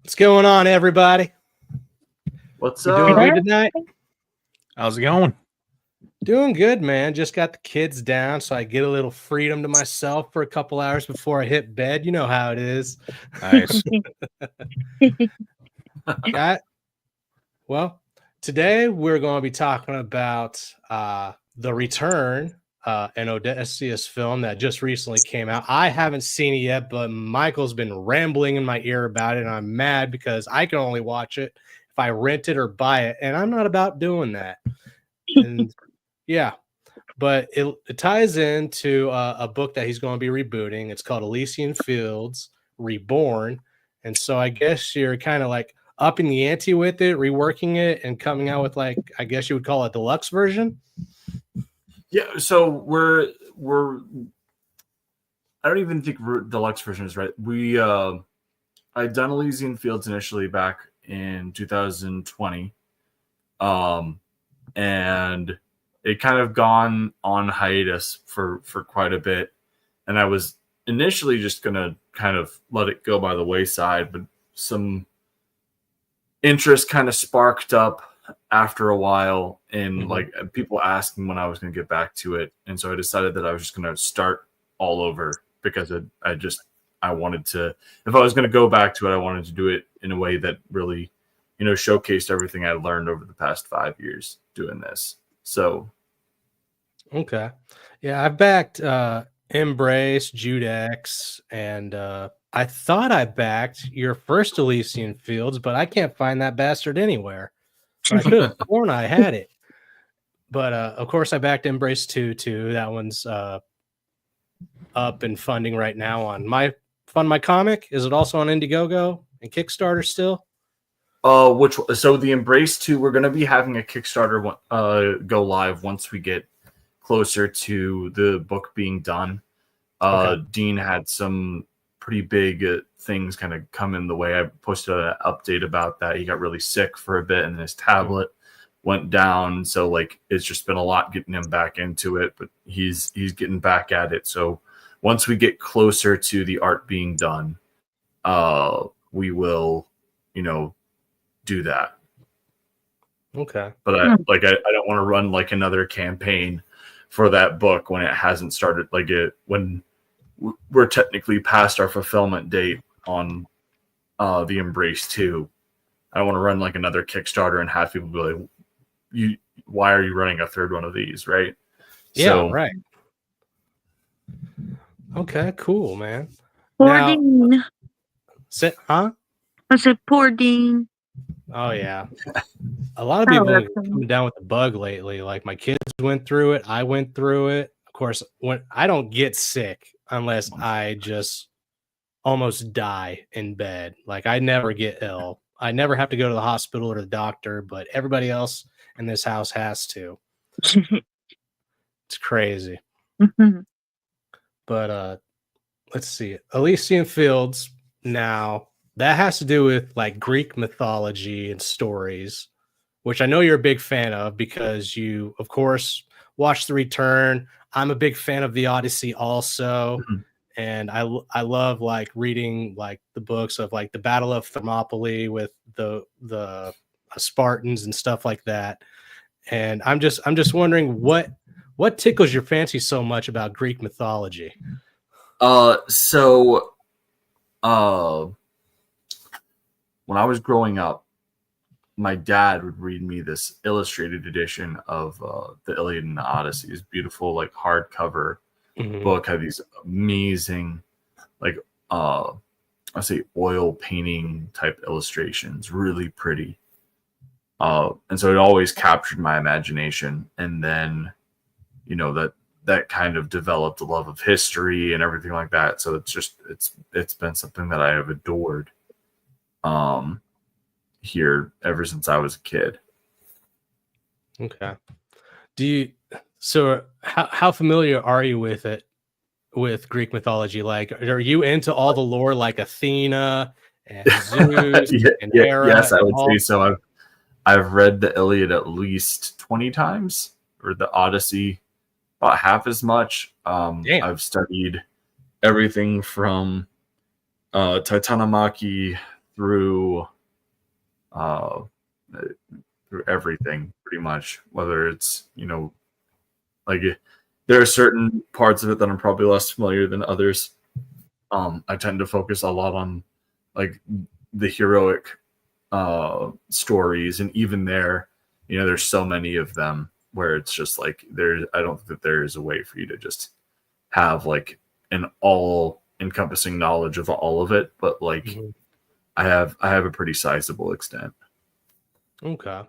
What's going on, everybody? What's You up? doing good tonight? How's it going? Doing good, man. Just got the kids down, so I get a little freedom to myself for a couple hours before I hit bed. You know how it is. Nice. Well, today we're going to be talking about The Return, an Odysseus film that just recently came out. I haven't seen it yet, but Michael's been rambling in my ear about it, and I'm mad because I can only watch it if I rent it or buy it, and I'm not about doing that. And yeah, but it ties into a book that he's going to be rebooting. It's called Elysian Fields Reborn. And so I guess you're kind of like upping the ante with it, reworking it, and coming out with, like, I guess you would call it a deluxe version. Yeah, so we're I don't even think deluxe version is right. I'd done Elysian Fields initially back in 2020. And it kind of gone on hiatus for quite a bit. And I was initially just going to kind of let it go by the wayside, but some interest kind of sparked up after a while in like people asking when I was going to get back to it. And so I decided that I was just going to start all over because I wanted to, if I was going to go back to it, I wanted to do it in a way that really, showcased everything I learned over the past 5 years doing this. So. Okay. Yeah, I backed Embrace, Judex, and I thought I backed your first Elysian Fields, but I can't find that bastard anywhere. But I could have sworn I had it. But of course, I backed Embrace 2 too. That one's up and funding right now on Fund My Comic. Is it also on Indiegogo and Kickstarter still? So the Embrace 2, we're going to be having a Kickstarter go live once we get closer to the book being done. Okay. Dean had some pretty big things kind of come in the way. I posted an update about that. He got really sick for a bit and his tablet went down. So like, it's just been a lot getting him back into it, but he's getting back at it. So once we get closer to the art being done, we will, do that. Okay. But I don't want to run like another campaign for that book when it hasn't started, when we're technically past our fulfillment date on the Embrace 2. I don't want to run like another Kickstarter and have people be like, why are you running a third one of these, right? Yeah, right. Okay, cool, man. Poor Dean. Huh? I said poor Dean. Oh yeah. A lot of people are coming down with the bug lately. Like my kids went through it. I went through it. Of course, when I don't get sick unless I just almost die in bed. Like I never get ill. I never have to go to the hospital or the doctor, but everybody else in this house has to. It's crazy. But let's see. Elysian Fields now. That has to do with like Greek mythology and stories, which I know you're a big fan of because you, of course, watched The Return. I'm a big fan of The Odyssey also. And I love like reading like the books of like the Battle of Thermopylae with the Spartans and stuff like that. And I'm just wondering what tickles your fancy so much about Greek mythology? When I was growing up, my dad would read me this illustrated edition of the Iliad and the Odyssey. This beautiful, like hardcover book, had these amazing, like I say oil painting type illustrations, really pretty. And so it always captured my imagination. And then, that kind of developed a love of history and everything like that. So it's been something that I have adored. Here ever since I was a kid. Okay. How familiar are you with it, with Greek mythology? Like, are you into all the lore like Athena and Zeus and Hera? Yes, I would say so. I've read the Iliad at least 20 times, or the Odyssey about half as much. I've studied everything from Titanomachy through through everything pretty much, whether it's, like there are certain parts of it that I'm probably less familiar than others. I tend to focus a lot on like the heroic stories, and even there, there's so many of them where it's just like I don't think that there is a way for you to just have like an all encompassing knowledge of all of it, but like I have a pretty sizable extent. Okay.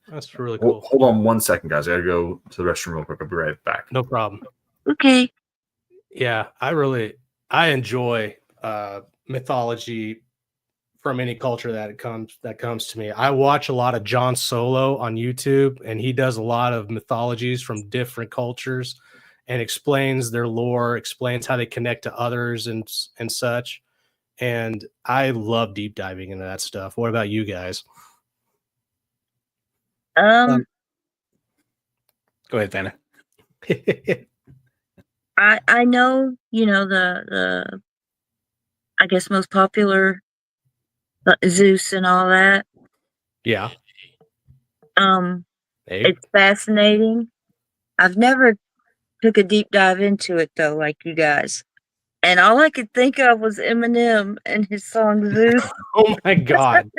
That's really cool. Hold on one second, guys. I gotta go to the restroom real quick. I'll be right back. No problem. Okay. Yeah, I enjoy mythology from any culture that comes to me. I watch a lot of John Solo on YouTube, and he does a lot of mythologies from different cultures and explains their lore, explains how they connect to others and such. And I love deep diving into that stuff. What about you guys? Go ahead, Vanna. I know, the I guess most popular Zeus and all that. Yeah. Hey. It's fascinating. I've never took a deep dive into it though, like you guys. And all I could think of was Eminem and his song Zeus. Oh my God.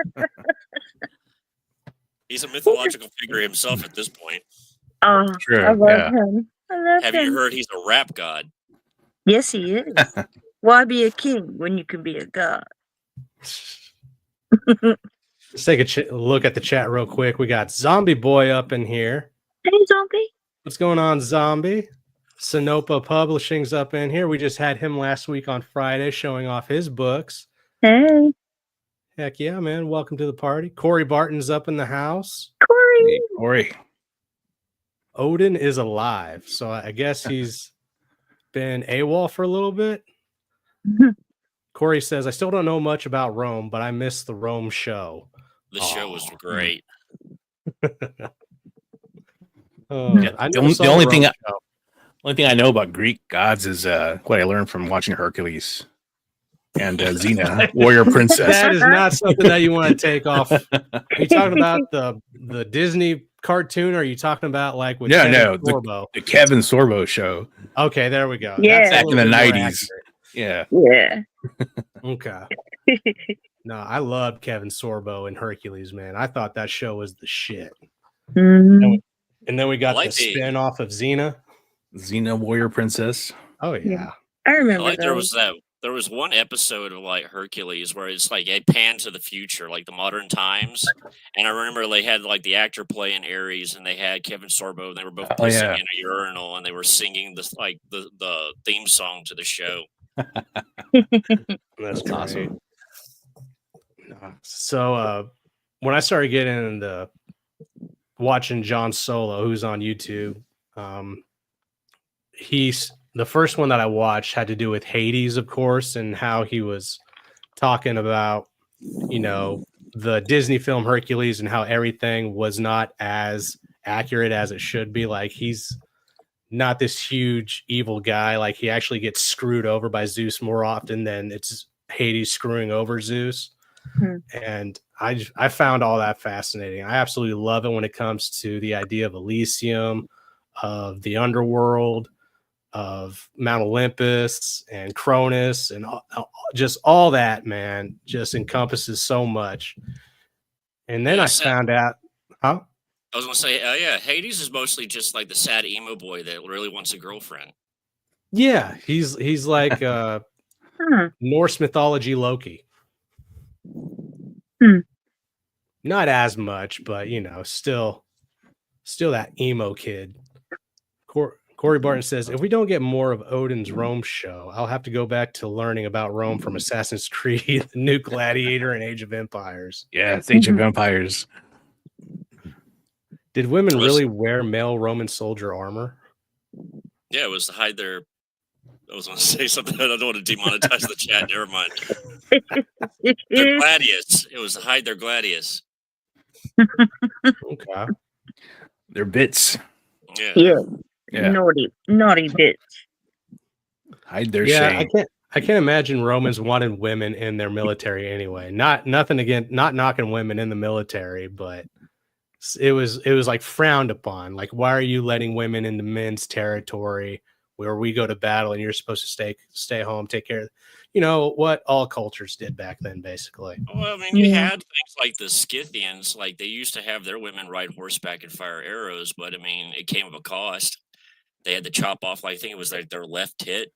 He's a mythological figure himself at this point. Oh, True, I love yeah. him. I love Have him. you heard he's a rap god? Yes, he is. Why be a king when you can be a god? Let's take a look at the chat real quick. We got Zombie Boy up in here. Hey, zombie. What's going on, Zombie? Sinopa Publishing's up in here. We just had him last week on Friday showing off his books. Hey, Heck yeah, man. Welcome to the party. Corey Barton's up in the house. Corey. Hey, Corey. Odin is alive. So I guess he's been AWOL for a little bit. Corey says, I still don't know much about Rome, but I missed the Rome show. The show was great. Yeah, the only thing I know about Greek gods is what I learned from watching Hercules and Xena, warrior princess. That is not something that you want to take off. Are you talking about the Disney cartoon, or are you talking about like with Kevin Sorbo? The Kevin Sorbo show. Okay, there we go. Yeah. Back in the 90s. Yeah. Yeah. Okay. No, I loved Kevin Sorbo and Hercules, man. I thought that show was the shit. Mhm. And then we got like the spin off of Xena. Xena, warrior princess. Oh yeah. I remember Like those. there was one episode of like Hercules where it's like a pan to the future, like the modern times. And I remember they had like the actor playing Ares, and they had Kevin Sorbo, and they were both pissing in a urinal, and they were singing this like the theme song to the show. That's awesome. So when I started getting into watching John Solo, who's on YouTube, he's the first one that I watched had to do with Hades, of course, and how he was talking about, the Disney film Hercules and how everything was not as accurate as it should be. Like, he's not this huge evil guy. Like, he actually gets screwed over by Zeus more often than it's Hades screwing over Zeus. And I found all that fascinating. I absolutely love it when it comes to the idea of Elysium, of the underworld, of Mount Olympus and Cronus, and just all that, man, just encompasses so much. And then I found out, I was going to say, yeah, Hades is mostly just like the sad emo boy that really wants a girlfriend. Yeah, he's like Norse mythology Loki. Not as much, but still that emo kid. Corey Barton says, if we don't get more of Odin's Rome show, I'll have to go back to learning about Rome from Assassin's Creed, The New Gladiator, and Age of Empires. Yeah, it's Age of Empires. Did women really wear male Roman soldier armor? Yeah, it was to hide their... I was going to say something. I don't want to demonetize the chat. Never mind. Their gladius. It was to hide their gladius. Okay. Their bits. Yeah. Naughty bitch. Hide their shame. I can't imagine Romans wanted women in their military anyway. Not knocking women in the military, but it was like frowned upon. Like, why are you letting women into men's territory where we go to battle and you're supposed to stay home, take care of, what all cultures did back then, basically. Well, I mean, you had things like the Scythians, like they used to have their women ride horseback and fire arrows, but I mean, it came at a cost. They had to chop off, like, I think it was like their left tit.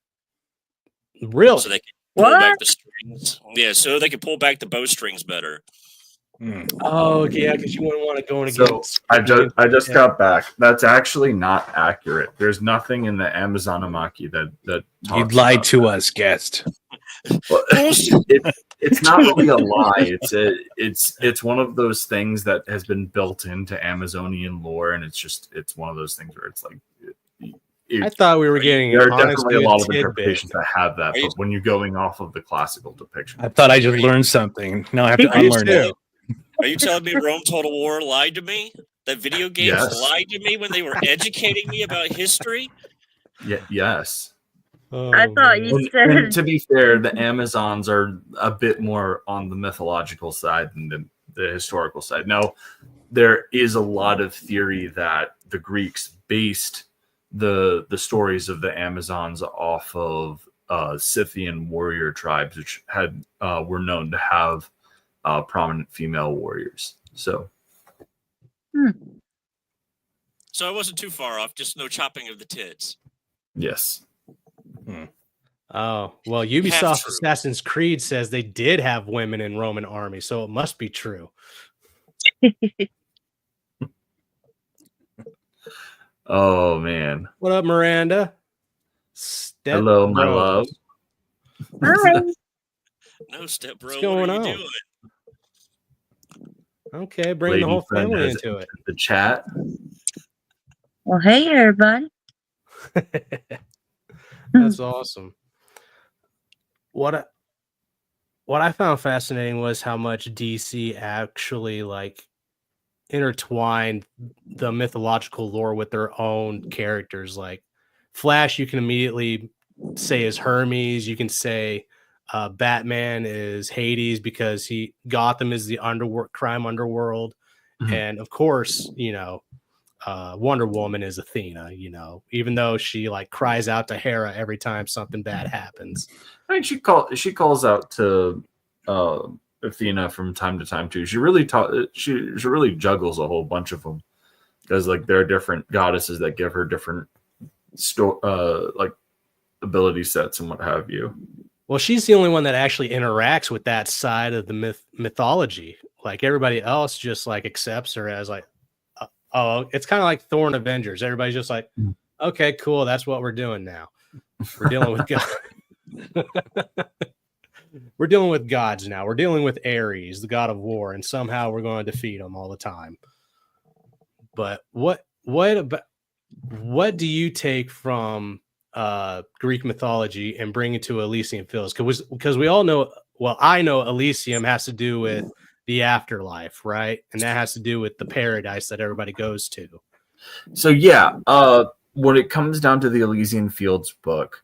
Really? So they could pull back the strings. Yeah, so they could pull back the bowstrings better. Oh, yeah, because you wouldn't want to go in against. I just got back. That's actually not accurate. There's nothing in the Amazonamaki that you lied to us, guest. Well, it's not really a lie. It's one of those things that has been built into Amazonian lore, and it's one of those things where it's like. I thought we were getting. There are definitely a lot of interpretations that have that, but when you're going off of the classical depiction, I thought I just learned something. Now I have to unlearn it. Are you telling me Rome Total War lied to me? That video games lied to me when they were educating me about history? Yes. I thought you said. And to be fair, the Amazons are a bit more on the mythological side than the historical side. Now, there is a lot of theory that the Greeks based the stories of the Amazons off of Scythian warrior tribes, which were known to have prominent female warriors. So I wasn't too far off. Just no chopping of the tits. Yes. Oh, well, Ubisoft Assassin's Creed says they did have women in Roman army, so it must be true. Oh, man. What up, Miranda? Hello, my love. Hi. No, step bro. What's going on? Doing? Okay, bring the whole family into it. The chat. Well, hey, everybody. That's awesome. What I found fascinating was how much DC actually intertwined the mythological lore with their own characters. Like Flash, you can immediately say is Hermes. You can say Batman is Hades because Gotham is the crime underworld, and of course, Wonder Woman is Athena. Even though she cries out to Hera every time something bad happens. I mean, she calls out to Athena from time to time too. She really she really juggles a whole bunch of them because there are different goddesses that give her different ability sets and what have you. Well, she's the only one that actually interacts with that side of the mythology. Like everybody else just accepts her as it's kind of like Thor and Avengers. Everybody's just like, okay, cool. That's what we're doing now. We're dealing with God. We're dealing with gods now. We're dealing with Ares, the god of war, and somehow we're going to defeat him all the time. But what do you take from Greek mythology and bring it to Elysium Fields? Because we all know, well, I know Elysium has to do with the afterlife, right? And that has to do with the paradise that everybody goes to. So yeah, when it comes down to the Elysian Fields book,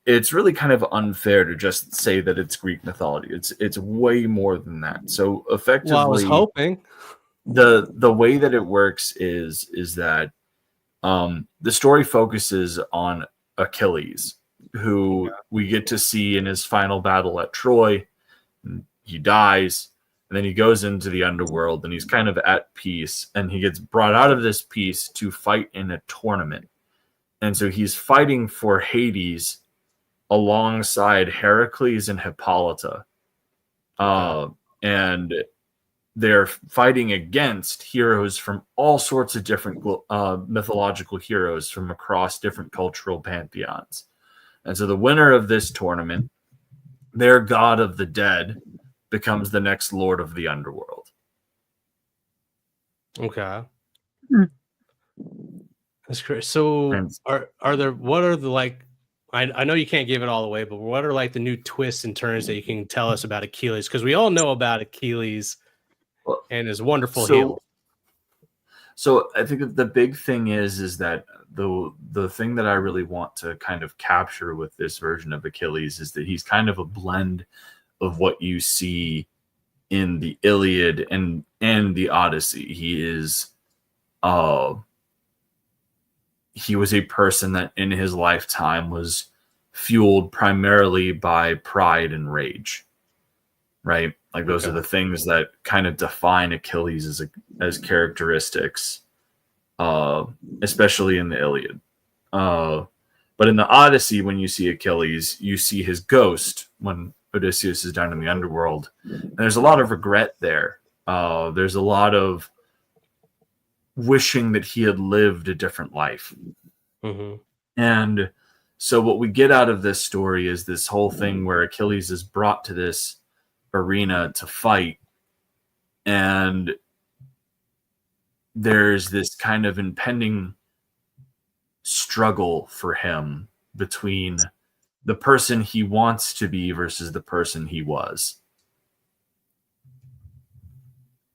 it's really kind of unfair to just say that it's Greek mythology. It's way more than that. So effectively, well, I was hoping the way that it works is that the story focuses on Achilles, who we get to see in his final battle at Troy. He dies, and then he goes into the underworld, and he's kind of at peace, and he gets brought out of this peace to fight in a tournament. And so he's fighting for Hades alongside Heracles and Hippolyta. And they're fighting against heroes from all sorts of different mythological heroes from across different cultural pantheons. And so the winner of this tournament, their god of the dead, becomes the next lord of the underworld. Okay. That's great. So are there, what are the I know you can't give it all away, but what are the new twists and turns that you can tell us about Achilles? Because we all know about Achilles and his wonderful heel. So I think that the big thing is that the thing that I really want to kind of capture with this version of Achilles is that he's kind of a blend of what you see in the Iliad and the Odyssey. He was a person that in his lifetime was fueled primarily by pride and rage, right? Like those are the things that kind of define Achilles as characteristics, especially in the Iliad. But in the Odyssey, when you see Achilles, you see his ghost when Odysseus is down in the underworld. And there's a lot of regret there. There's a lot of wishing that he had lived a different life. Mm-hmm. And so what we get out of this story is this whole thing where Achilles is brought to this arena to fight, and there's this kind of impending struggle for him between the person he wants to be versus the person he was.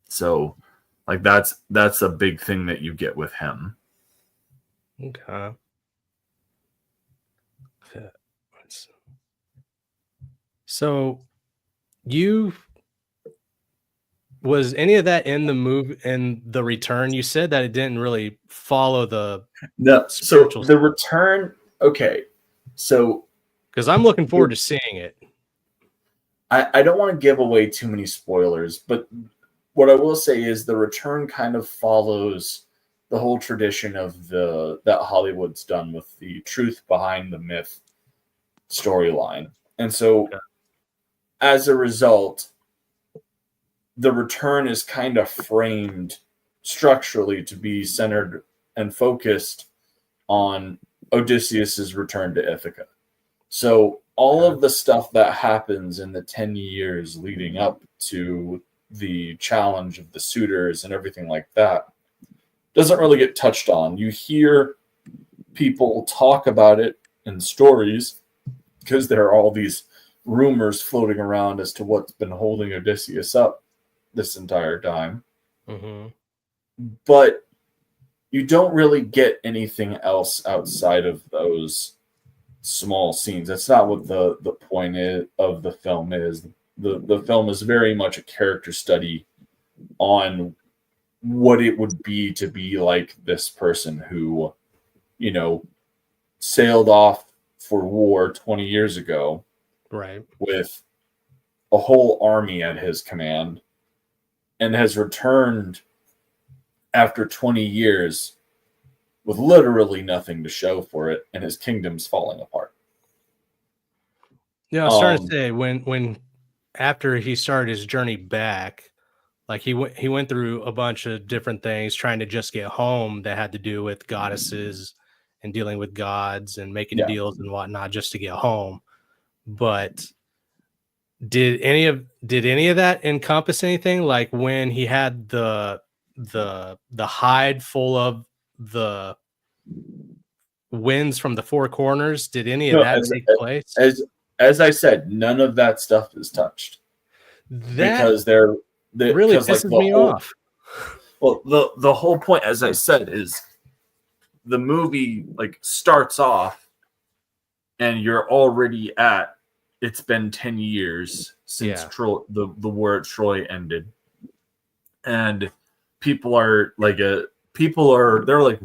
So like that's a big thing that you get with him. Okay. So was any of that in the movie, in The Return? You said that it didn't really follow the so The Return. Okay, so because I'm looking forward to seeing it. I don't want to give away too many spoilers, but what I will say is The Return kind of follows the whole tradition of that Hollywood's done with the truth behind the myth storyline. And so as a result, The Return is kind of framed structurally to be centered and focused on Odysseus's return to Ithaca. So all of the stuff that happens in the 10 years leading up to the challenge of the suitors and everything like that doesn't really get touched on. You hear people talk about it in stories because there are all these rumors floating around as to what's been holding Odysseus up this entire time. Mm-hmm. But you don't really get anything else outside of those small scenes. That's not what the point of the film is. The film is very much a character study on what it would be to be like this person who, you know, sailed off for war 20 years ago, right, with a whole army at his command, and has returned after 20 years with literally nothing to show for it, and his kingdom's falling apart. Yeah, I was starting to say when after he started his journey back, like he went through a bunch of different things trying to just get home that had to do with goddesses and dealing with gods and making deals and whatnot just to get home. But did any of that encompass anything? Like when he had the hide full of the winds from the four corners, did any of that take place? As I said, none of that stuff is touched. Because they're really pisses me off. Well, the whole point, as I said, is the movie like starts off and you're already at, it's been 10 years since the war at Troy ended, and people are they're like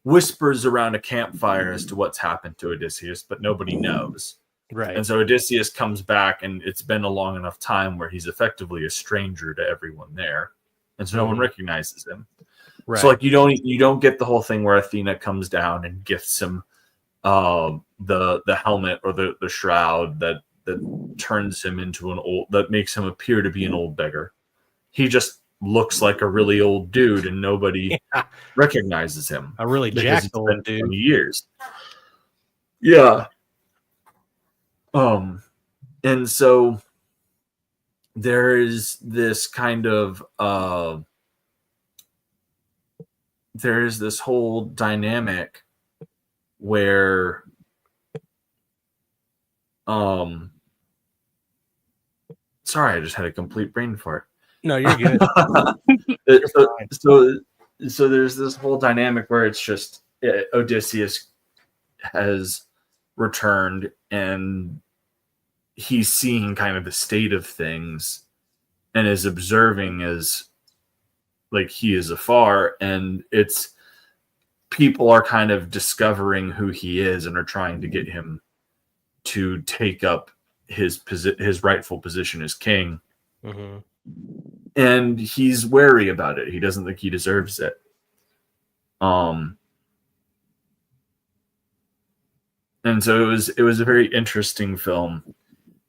whispers around a campfire as to what's happened to Odysseus, but nobody knows. Right. And so Odysseus comes back, and it's been a long enough time where he's effectively a stranger to everyone there, and so no one recognizes him. Right. So like you don't get the whole thing where Athena comes down and gifts him the helmet or the shroud that turns him into that makes him appear to be an old beggar. He just looks like a really old dude, and nobody recognizes him. A really jacked old dude. 20 years. Yeah. And so there's this kind of there's this whole dynamic where sorry, I just had a complete brain fart. No, you're good. so there's this whole dynamic where it's just Odysseus has returned and he's seeing kind of the state of things and is observing as like he is afar, and it's people are kind of discovering who he is and are trying to get him to take up his rightful position as king. Mm-hmm. And he's wary about it. He doesn't think he deserves it. And so it was a very interesting film.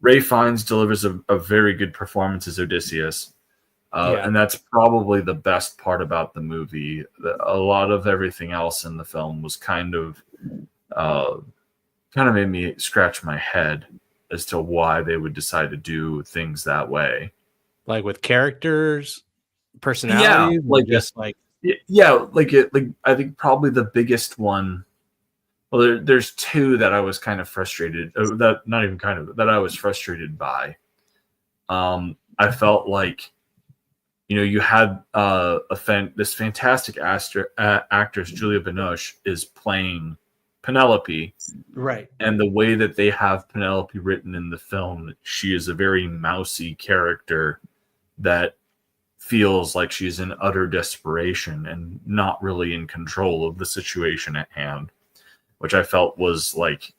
Ray Fiennes delivers a very good performance as Odysseus. And that's probably the best part about the movie. A lot of everything else in the film was kind of made me scratch my head as to why they would decide to do things that way. Like with characters, personalities, like I think probably the biggest one. Well, there's two that I was kind of frustrated. That I was frustrated by. I felt like, you had this fantastic actress, Julia Binoche, is playing Penelope, right? And the way that they have Penelope written in the film, she is a very mousy character that feels like she's in utter desperation and not really in control of the situation at hand, which I felt was like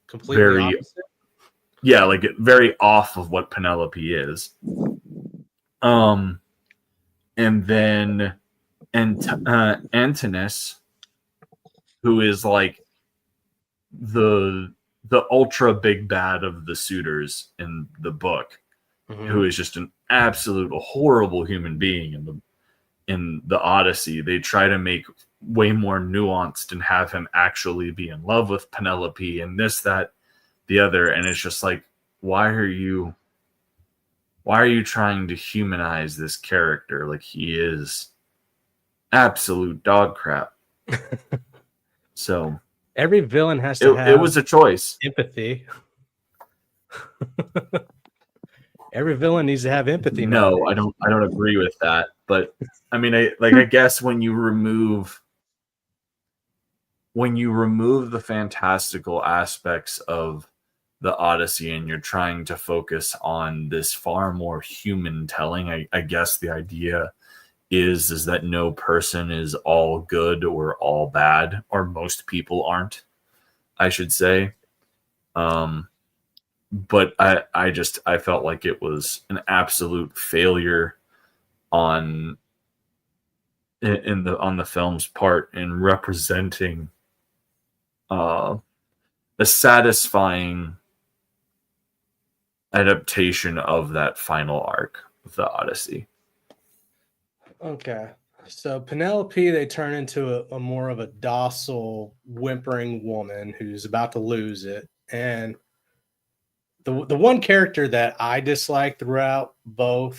completely opposite. Very off of what Penelope is. And then Antinous, who is like the ultra big bad of the suitors in the book, who is just an absolute horrible human being in the Odyssey. They try to make way more nuanced and have him actually be in love with Penelope and this, that, the other. And it's just like, why are you trying to humanize this character? Like, he is absolute dog crap. So every villain has to have it was a choice. Empathy. Every villain needs to have empathy. No, nowadays. I don't agree with that. But I mean, I guess when you remove the fantastical aspects of the Odyssey and you're trying to focus on this far more human telling, I guess the idea is that no person is all good or all bad, or most people aren't, I should say. But I felt like it was an absolute failure on the film's part in representing a satisfying adaptation of that final arc of the Odyssey. Okay. So Penelope, they turn into a more of a docile, whimpering woman who's about to lose it. And the one character that I dislike throughout the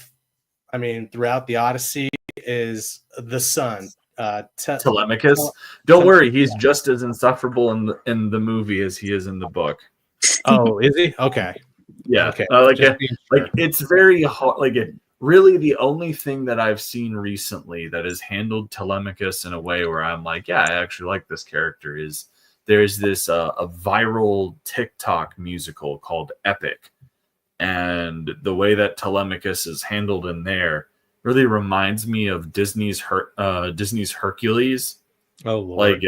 Odyssey is the son, Telemachus. Don't worry, he's just as insufferable in the movie as he is in the book. Oh, is he? Okay. Yeah. Okay. It's very hard. Really, the only thing that I've seen recently that has handled Telemachus in a way where I'm like, yeah, I actually like this character is there's this a viral TikTok musical called Epic. And the way that Telemachus is handled in there really reminds me of Disney's Hercules. Oh, Lord.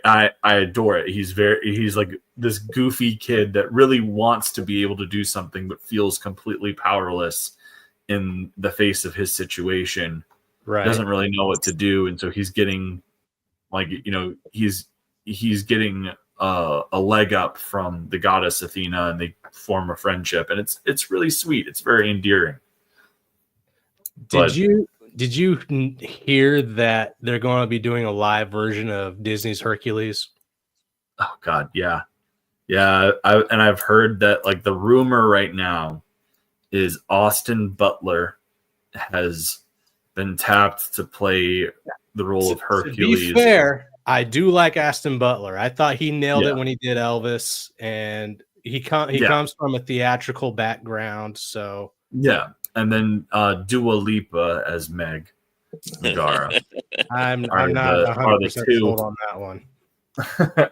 I adore it. He's like this goofy kid that really wants to be able to do something but feels completely powerless in the face of his situation. Right. Doesn't really know what to do, and so he's getting he's getting a leg up from the goddess Athena, and they form a friendship, and it's really sweet. It's very endearing. Did you hear that they're going to be doing a live version of Disney's Hercules? Oh God, yeah. I've heard that, like, the rumor right now is Austin Butler has been tapped to play the role of Hercules. To be fair, I do like Austin Butler. I thought he nailed it when he did Elvis, and he comes from a theatrical background. So yeah, and then Dua Lipa as Meg. Megara I'm are not the 100% two sold on that one.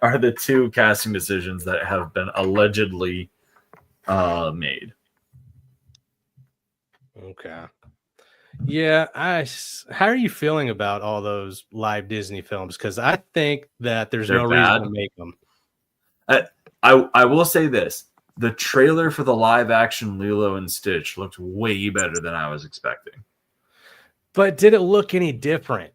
are the two casting decisions that have been allegedly made. Okay. Yeah, how are you feeling about all those live Disney films? Because I think that there's They're no reason bad. to make them. I will say this. The trailer for the live action Lilo and Stitch looked way better than I was expecting. But did it look any different?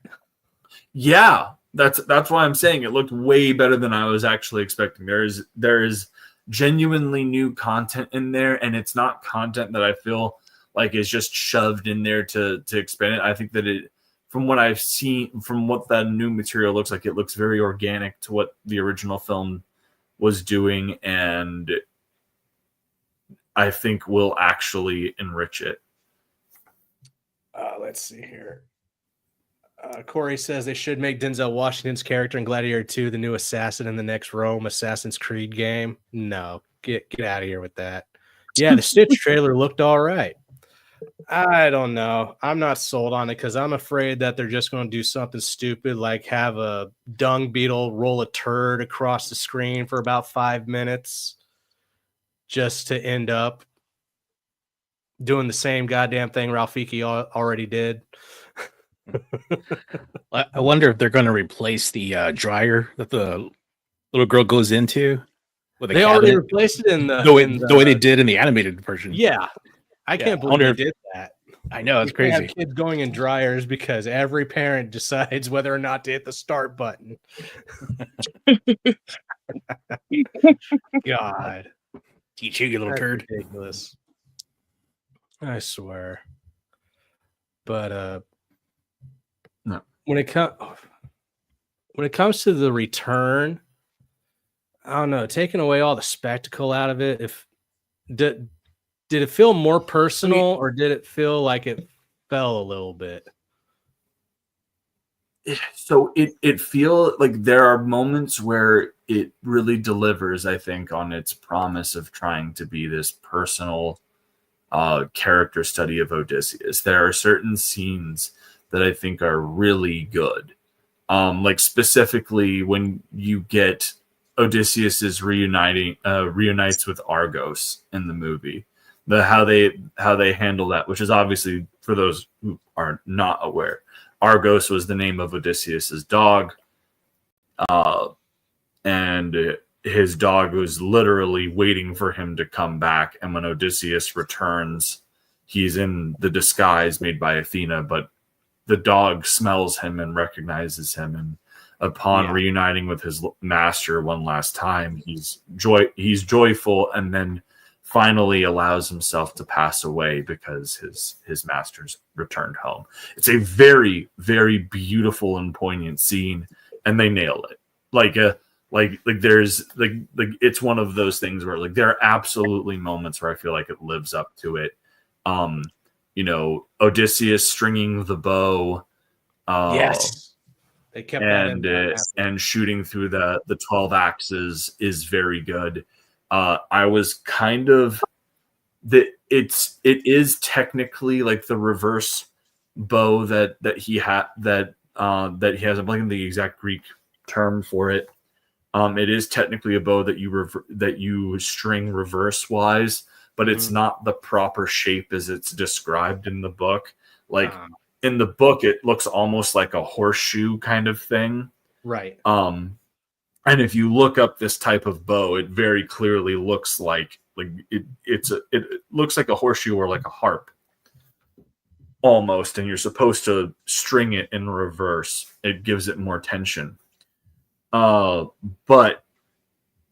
Yeah, that's why I'm saying it looked way better than I was actually expecting. There is genuinely new content in there, and it's not content that I feel like is just shoved in there to expand it. I think that it, from what I've seen, from what that new material looks like, it looks very organic to what the original film was doing, and I think will actually enrich it. Let's see here. Corey says they should make Denzel Washington's character in Gladiator 2 the new assassin in the next Rome Assassin's Creed game. No, get out of here with that. Yeah, the Stitch trailer looked all right. I don't know. I'm not sold on it because I'm afraid that they're just going to do something stupid like have a dung beetle roll a turd across the screen for about 5 minutes just to end up doing the same goddamn thing Ralphiki already did. I wonder if they're going to replace the dryer that the little girl goes into with a They cabinet. already replaced it in the way they did in the animated version. Yeah. I can't believe they did that. I know, it's You crazy. can't have kids going in dryers because every parent decides whether or not to hit the start button. God. Teach you little That's turd. ridiculous. I swear. But No. when it comes to the return, I don't know, taking away all the spectacle out of it, did it feel more personal or did it feel like it fell a little bit? So it feels like there are moments where it really delivers, I think, on its promise of trying to be this personal character study of Odysseus. There are certain scenes that I think are really good. Like specifically when you get Odysseus's reunites with Argos in the movie. How they handle that, which is obviously, for those who are not aware, Argos was the name of Odysseus's dog, and his dog was literally waiting for him to come back. And when Odysseus returns, he's in the disguise made by Athena, but the dog smells him and recognizes him. And upon reuniting with his master one last time, he's joyful, and then finally allows himself to pass away because his master's returned home. It's a very, very beautiful and poignant scene, and they nail it. Like there's like it's one of those things where like there are absolutely moments where I feel like it lives up to it. Odysseus stringing the bow. Yes. They kept that in there. And shooting through the 12 axes is very good. I was kind of that it is technically like the reverse bow that he had that he has. I'm blanking the exact Greek term for it. It is technically a bow that you string reverse wise, but it's not the proper shape as it's described in the book. Like in the book, it looks almost like a horseshoe kind of thing. Right. And if you look up this type of bow, it very clearly looks like it looks like a horseshoe or like a harp almost, and you're supposed to string it in reverse. It gives it more tension. But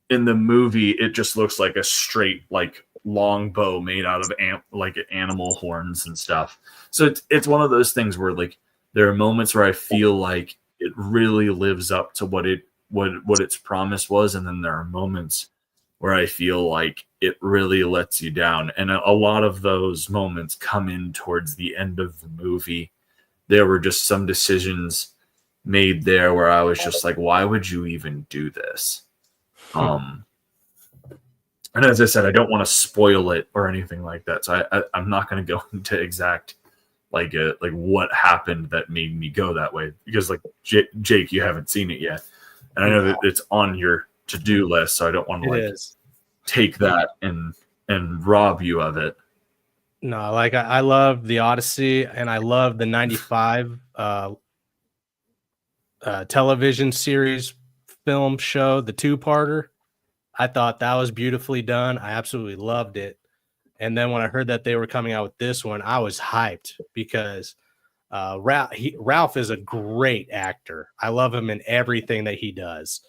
in the movie, it just looks like a straight, like long bow made out of animal horns and stuff. So it's one of those things where like there are moments where I feel like it really lives up to what its promise was, and then there are moments where I feel like it really lets you down. And a lot of those moments come in towards the end of the movie. There were just some decisions made there where I was just like, why would you even do this? And as I said, I don't want to spoil it or anything like that. So I'm not going to go into exact like what happened that made me go that way, because like Jake, you haven't seen it yet, and I know that it's on your to-do list, so I don't want to like take that and rob you of it. No, like I love the Odyssey, and I love the 95 television series film show, the two-parter. I thought that was beautifully done. I absolutely loved it. And then when I heard that they were coming out with this one, I was hyped because Ralph is a great actor. I love him in everything that he does.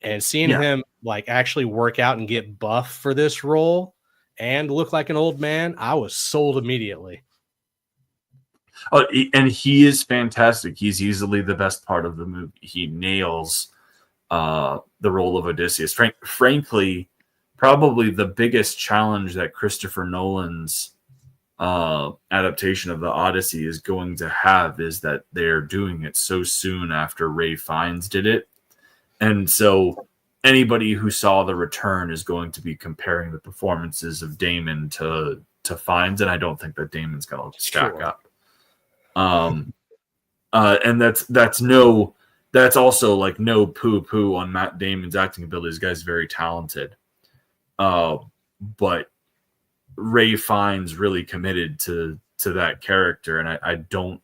And seeing him like actually work out and get buff for this role and look like an old man, I was sold immediately. Oh, and he is fantastic. He's easily the best part of the movie. He nails the role of Odysseus. Frankly, probably the biggest challenge that Christopher Nolan's adaptation of the Odyssey is going to have is that they're doing it so soon after Ray Fiennes did it. And so anybody who saw The Return is going to be comparing the performances of Damon to Fiennes, and I don't think that Damon's going to stack up. And that's also like no poo on Matt Damon's acting ability. This guy's very talented. But Ray Fiennes really committed to that character, and I don't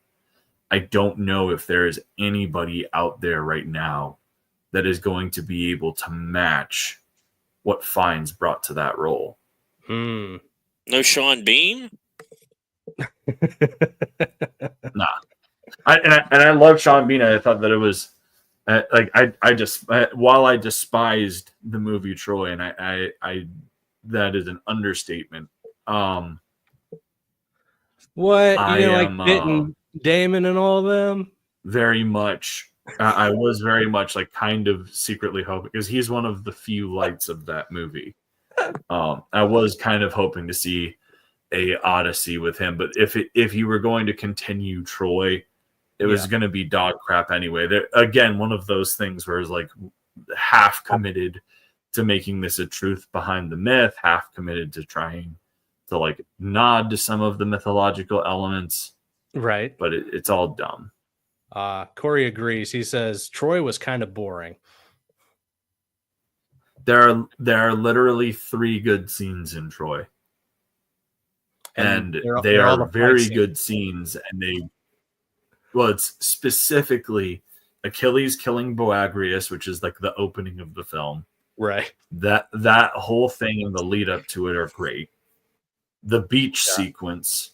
know if there is anybody out there right now that is going to be able to match what Fiennes brought to that role. No Sean Bean? Nah. I love Sean Bean. I thought that it was while I despised the movie Troy, and I that is an understatement. Like Damon and all of them? Very much. I was very much like kind of secretly hoping, because he's one of the few lights of that movie. I was kind of hoping to see a Odyssey with him, but if you were going to continue Troy, it was going to be dog crap anyway. There again, one of those things where it's like half committed to making this a truth behind the myth, half committed to trying to like nod to some of the mythological elements, right? But it's all dumb. Corey agrees. He says Troy was kind of boring. There are literally 3 good scenes in Troy, and they are very good scenes. And it's specifically Achilles killing Boagrius, which is like the opening of the film. Right. That whole thing and the lead up to it are great. The beach sequence.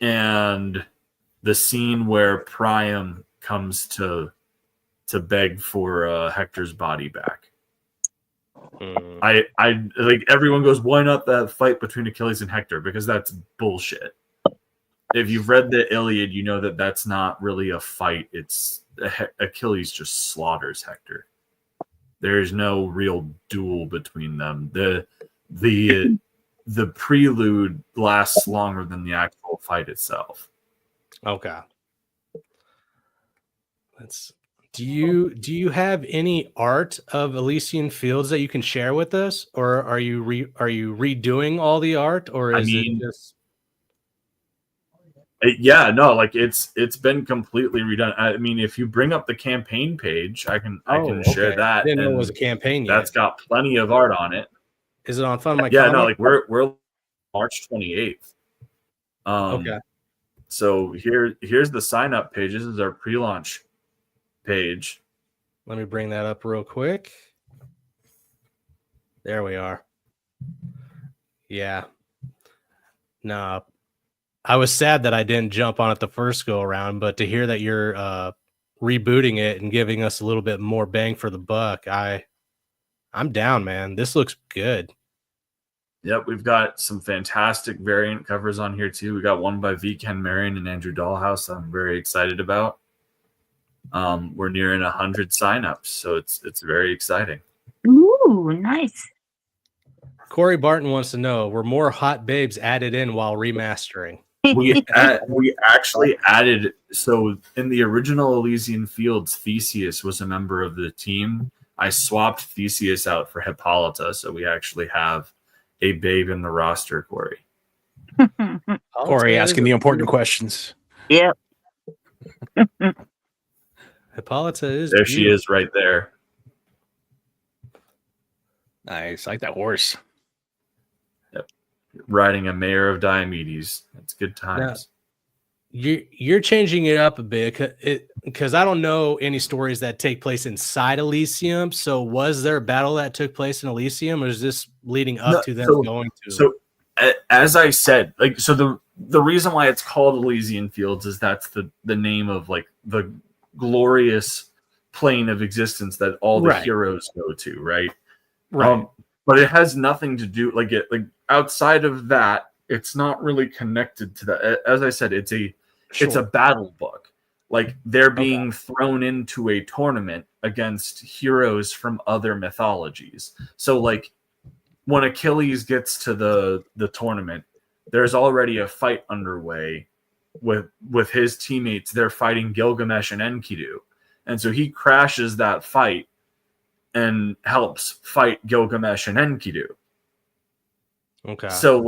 And the scene where Priam comes to beg for Hector's body back. I like, everyone goes, why not that fight between Achilles and Hector? Because that's bullshit. If you've read the Iliad, you know that that's not really a fight. It's Achilles just slaughters Hector. There is no real duel between them. The prelude lasts longer than the actual fight itself. Okay. Do you have any art of Elysian Fields that you can share with us, or are you redoing all the art, or is it just? It's been completely redone. I mean, if you bring up the campaign page, I can share that. I didn't know it was a campaign yet. That's got plenty of art on it. Is it on Fun My Yeah, Comic? no, like we're March 28th. Okay. So here's the sign up page. This is our pre-launch page. Let me bring that up real quick. There we are. Yeah. No, I was sad that I didn't jump on it the first go around, but to hear that you're rebooting it and giving us a little bit more bang for the buck, I'm down, man. This looks good. Yep, we've got some fantastic variant covers on here too. We got one by V. Ken Marion and Andrew Dahlhaus that I'm very excited about. We're nearing 100 signups, so it's very exciting. Ooh, nice. Corey Barton wants to know, were more hot babes added in while remastering? We actually added, so in the original Elysian Fields, Theseus was a member of the team. I swapped Theseus out for Hippolyta, so we actually have a babe in the roster, Corey? Corey asking the important questions. Yep. Hippolyta is There she is, right there. Nice. I like that horse. Yep. Riding a mare of Diomedes. That's good times. You're changing it up a bit because I don't know any stories that take place inside Elysium. So was there a battle that took place in Elysium, or is this leading up to them going to? So as I said, like, so the reason why it's called Elysian Fields is that's the name of like the glorious plane of existence that all the heroes go to, right? Right. But it has nothing to do like outside of that. It's not really connected to that. As I said, it's a battle book. Like they're being thrown into a tournament against heroes from other mythologies. So like when Achilles gets to the tournament, there's already a fight underway with his teammates. They're fighting Gilgamesh and Enkidu. And so he crashes that fight and helps fight Gilgamesh and Enkidu. Okay. So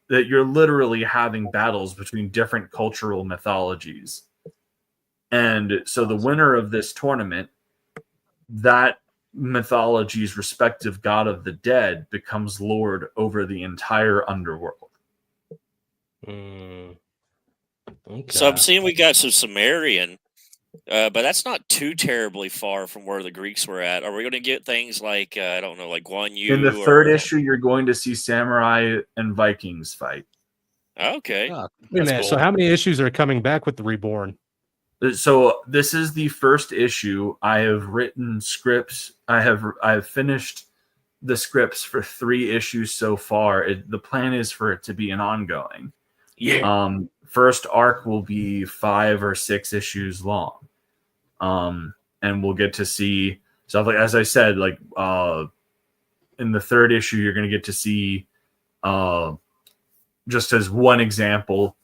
you're literally having battles between different cultural mythologies. And so the winner of this tournament, that mythology's respective god of the dead, becomes lord over the entire underworld. Okay. So I'm seeing we got some Sumerian, but that's not too terribly far from where the Greeks were at. Are we going to get things like, I don't know, like Guan Yu? In the third issue, you're going to see samurai and Vikings fight. Okay. Wait a minute. Cool. So how many issues are coming back with the Reborn? So this is the first issue. I have written scripts. I've finished the scripts for 3 issues so far. The plan is for it to be an ongoing. Yeah. First arc will be 5 or 6 issues long. And we'll get to see stuff like, as I said, like in the third issue, you're going to get to see, just as one example,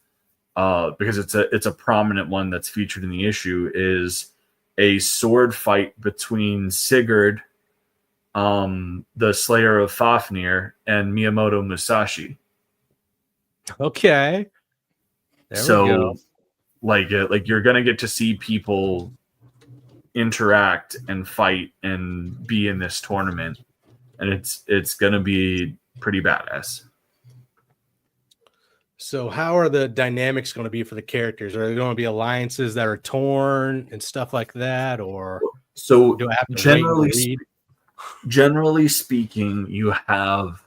because it's a prominent one that's featured in the issue, is a sword fight between Sigurd, the Slayer of Fafnir, and Miyamoto Musashi. Okay. There we go. Like you're gonna get to see people interact and fight and be in this tournament, and it's gonna be pretty badass. So how are the dynamics going to be for the characters? Are there going to be alliances that are torn and stuff like that, or so do I have to generally speaking, you have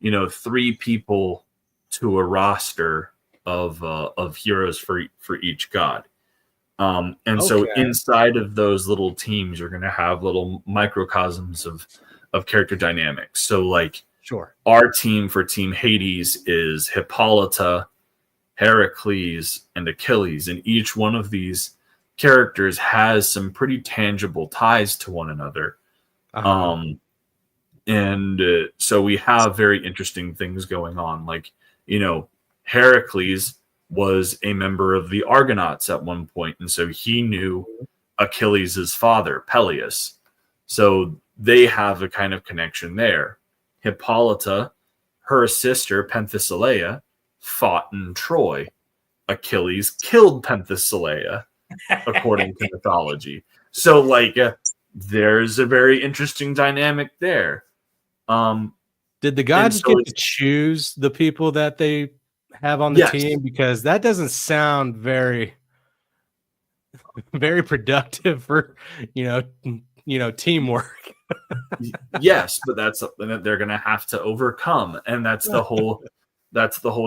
3 people to a roster of heroes for each god. So inside of those little teams, you're going to have little microcosms of character dynamics. So like, sure, our team for Team Hades is Hippolyta, Heracles, and Achilles, and each one of these characters has some pretty tangible ties to one another. So we have very interesting things going on. Like, Heracles was a member of the Argonauts at one point, and so he knew Achilles' father, Peleus. So they have a kind of connection there. Hippolyta, her sister Penthesilea, fought in Troy. Achilles killed Penthesilea, according to mythology. So, like, there's a very interesting dynamic there. Did the gods get to choose the people that they have on the team? Because that doesn't sound very, very productive for teamwork. Yes, but that's something that they're going to have to overcome, and that's the whole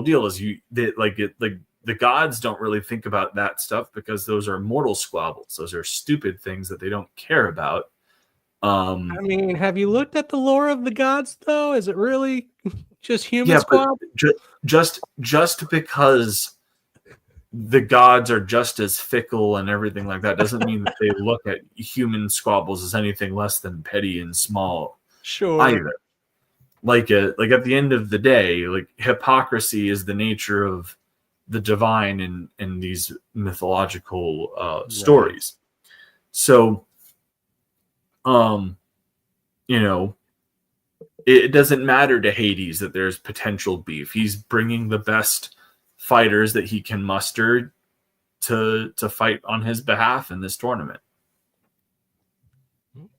deal. Is the gods don't really think about that stuff because those are mortal squabbles. Those are stupid things that they don't care about. I mean, have you looked at the lore of the gods, though? Is it really just human squabbles? Just because the gods are just as fickle and everything like that doesn't mean that they look at human squabbles as anything less than petty and small. Sure. Either. Like at the end of the day, like, hypocrisy is the nature of the divine in these mythological stories. So, it doesn't matter to Hades that there's potential beef. He's bringing the best fighters that he can muster to fight on his behalf in this tournament.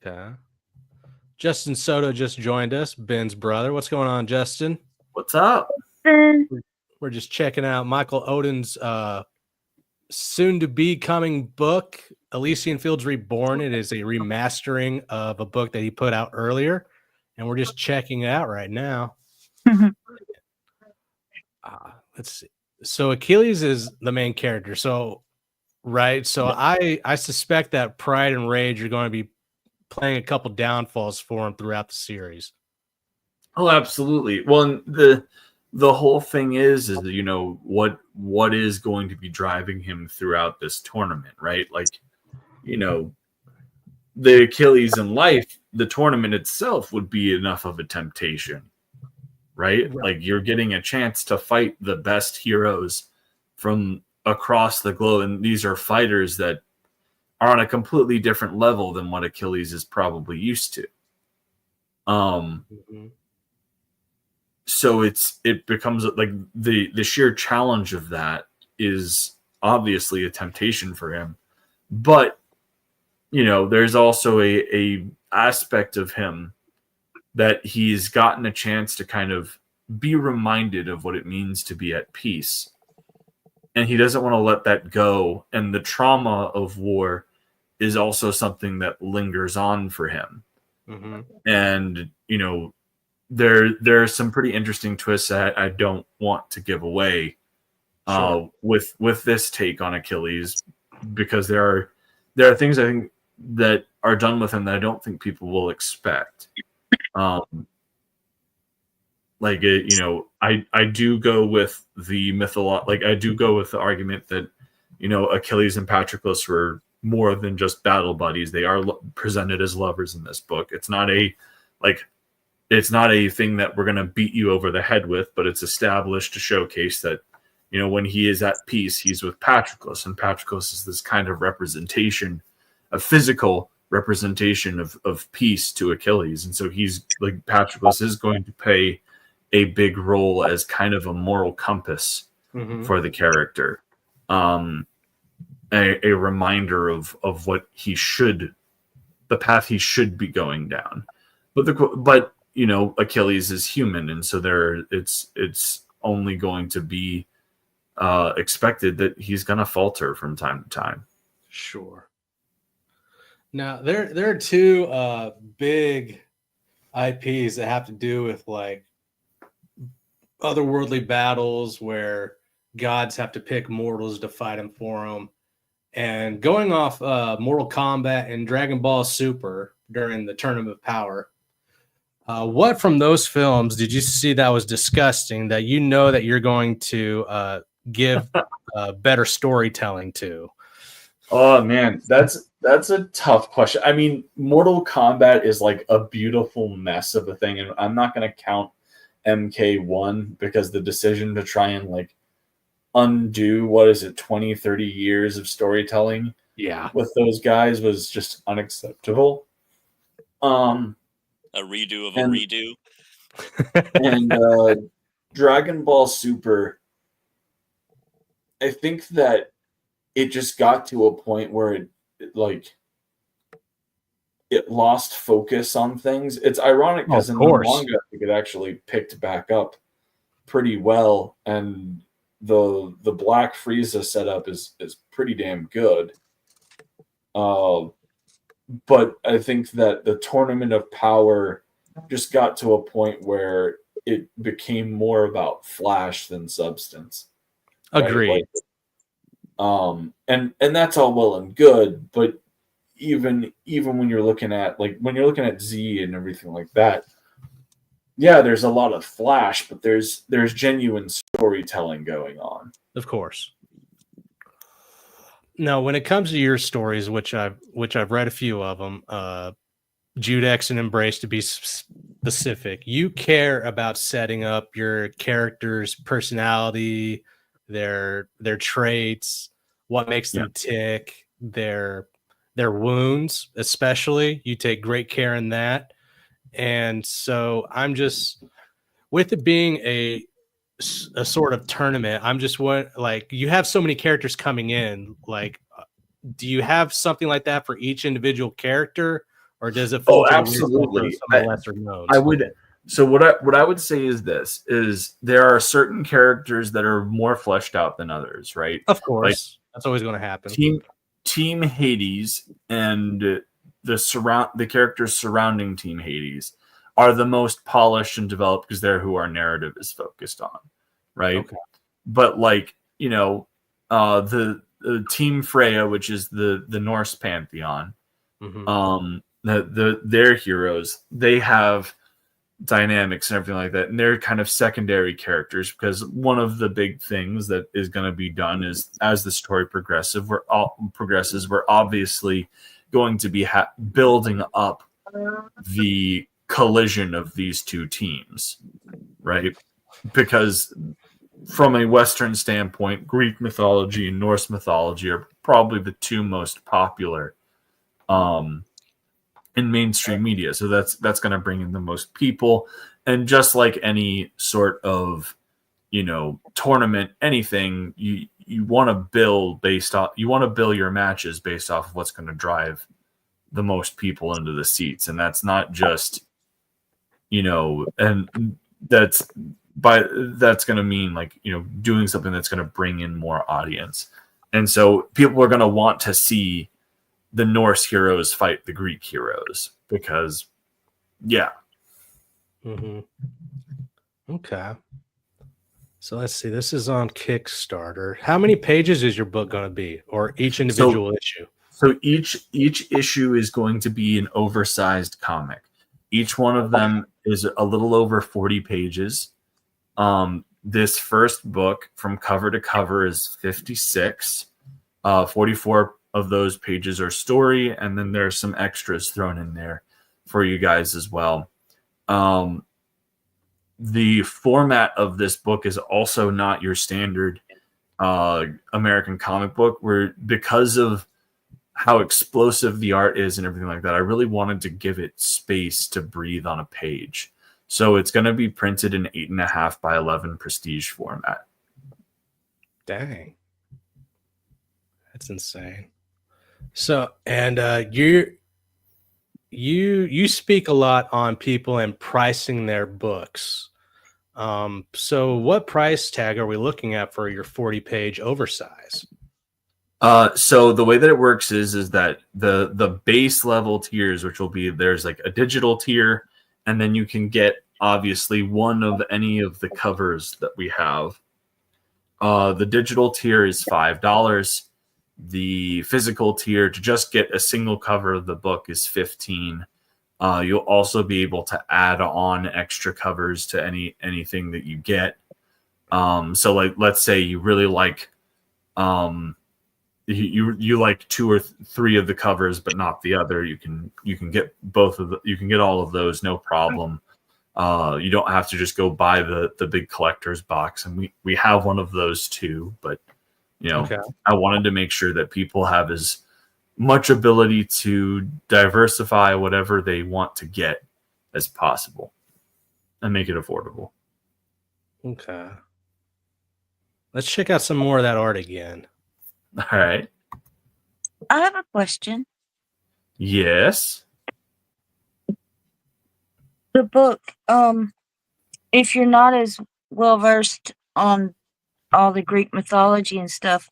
Okay. Justin Soto just joined us, Ben's brother. What's going on, Justin? What's up? We're just checking out Michael Odin's soon-to-be coming book, Elysian Fields Reborn. It is a remastering of a book that he put out earlier, and we're just checking it out right now. Let's see. So Achilles is the main character. So, right. So I suspect that Pride and Rage are going to be playing a couple downfalls for him throughout the series. Oh, absolutely. Well, the whole thing is you know what is going to be driving him throughout this tournament, right? Like, you know, the Achilles in life, the tournament itself would be enough of a temptation, right? Like, you're getting a chance to fight the best heroes from across the globe, and these are fighters that are on a completely different level than what Achilles is probably used to. So it becomes like the sheer challenge of that is obviously a temptation for him, but you know, there's also a aspect of him that he's gotten a chance to kind of be reminded of what it means to be at peace, and he doesn't want to let that go. And the trauma of war is also something that lingers on for him. And you know, there are some pretty interesting twists that I don't want to give away with this take on Achilles, because there are things I think that are done with him that I don't think people will expect. Like, you know, I do go with the I do go with the argument that, you know, Achilles and Patroclus were more than just battle buddies. They are presented as lovers in this book. It's not a thing that we're going to beat you over the head with, but it's established to showcase that, you know, when he is at peace, he's with Patroclus, and Patroclus is this kind of representation, a physical representation of peace to Achilles. And so he's like, Patroclus is going to play a big role as kind of a moral compass for the character. A reminder of what the path he should be going down. But you know, Achilles is human, and so it's only going to be expected that he's going to falter from time to time. Sure. Now there are two big IPs that have to do with like otherworldly battles where gods have to pick mortals to fight them for them. And going off Mortal Kombat and Dragon Ball Super during the Tournament of Power, what from those films did you see that was disgusting that you know that you're going to give better storytelling to? Oh man, that's a tough question. I mean, Mortal Kombat is like a beautiful mess of a thing, and I'm not going to count MK1 because the decision to try and like undo 20, 30 years of storytelling with those guys was just unacceptable. A redo of a redo. And Dragon Ball Super, I think that it just got to a point where it lost focus on things. It's ironic because in the manga, I think it actually picked back up pretty well, and the Black Frieza setup is pretty damn good. But I think that the Tournament of Power just got to a point where it became more about flash than substance. Agreed. Right? And that's all well and good, but even when you're looking at Z and everything like that, yeah, there's a lot of flash, but there's genuine storytelling going on. Of course. Now, when it comes to your stories, which I've read a few of them, Judex and Embrace to be specific, you care about setting up your character's personality, their traits, what makes them tick, their wounds, especially. You take great care in that. And so I'm just, with it being a sort of tournament, I'm just like, you have so many characters coming in. Like, do you have something like that for each individual character, or does it fall to the wayside for some of the lesser knowns? I would. So what I would say is this: is there are certain characters that are more fleshed out than others, right? Of course, that's always going to happen. Team Hades and the characters surrounding Team Hades are the most polished and developed because they're who our narrative is focused on, right? Okay. But like, you know, the Team Freya, which is the Norse pantheon, their heroes, they have dynamics and everything like that, and they're kind of secondary characters because one of the big things that is going to be done is, as the story progresses, we're obviously going to be building up the collision of these two teams, right? Because from a Western standpoint, Greek mythology and Norse mythology are probably the two most popular in mainstream media. So that's going to bring in the most people. And just like any sort of, you know, tournament, anything, you want to build your matches based off of what's going to drive the most people into the seats. And that's not just, you know, and that's going to mean, like, you know, doing something that's going to bring in more audience. And so people are going to want to see the Norse heroes fight the Greek heroes because, yeah. Okay. So let's see. This is on Kickstarter. How many pages is your book going to be, or each individual issue? So each issue is going to be an oversized comic. Each one of them is a little over 40 pages. This first book, from cover to cover, is 56. 44 of those pages are story, and then there's some extras thrown in there for you guys as well. The format of this book is also not your standard American comic book, where, because of how explosive the art is and everything like that, I really wanted to give it space to breathe on a page. So it's going to be printed in 8.5 by 11 prestige format. Dang. That's insane. So, and you speak a lot on people and pricing their books. So what price tag are we looking at for your 40-page oversize? So the way that it works is that the base level tiers, which will be, there's like a digital tier, and then you can get obviously one of any of the covers that we have. The digital tier is $5. The physical tier, to just get a single cover of the book, is $15. You'll also be able to add on extra covers to anything that you get. So like, let's say you really like, you like 2 or 3 of the covers, but not the other. You can get you can get all of those, no problem. You don't have to just go buy the big collector's box, and we have one of those too. But you know, okay, I wanted to make sure that people have as much ability to diversify whatever they want to get as possible and make it affordable. Okay. Let's check out some more of that art again. All right. I have a question. Yes. The book, if you're not as well versed on all the Greek mythology and stuff,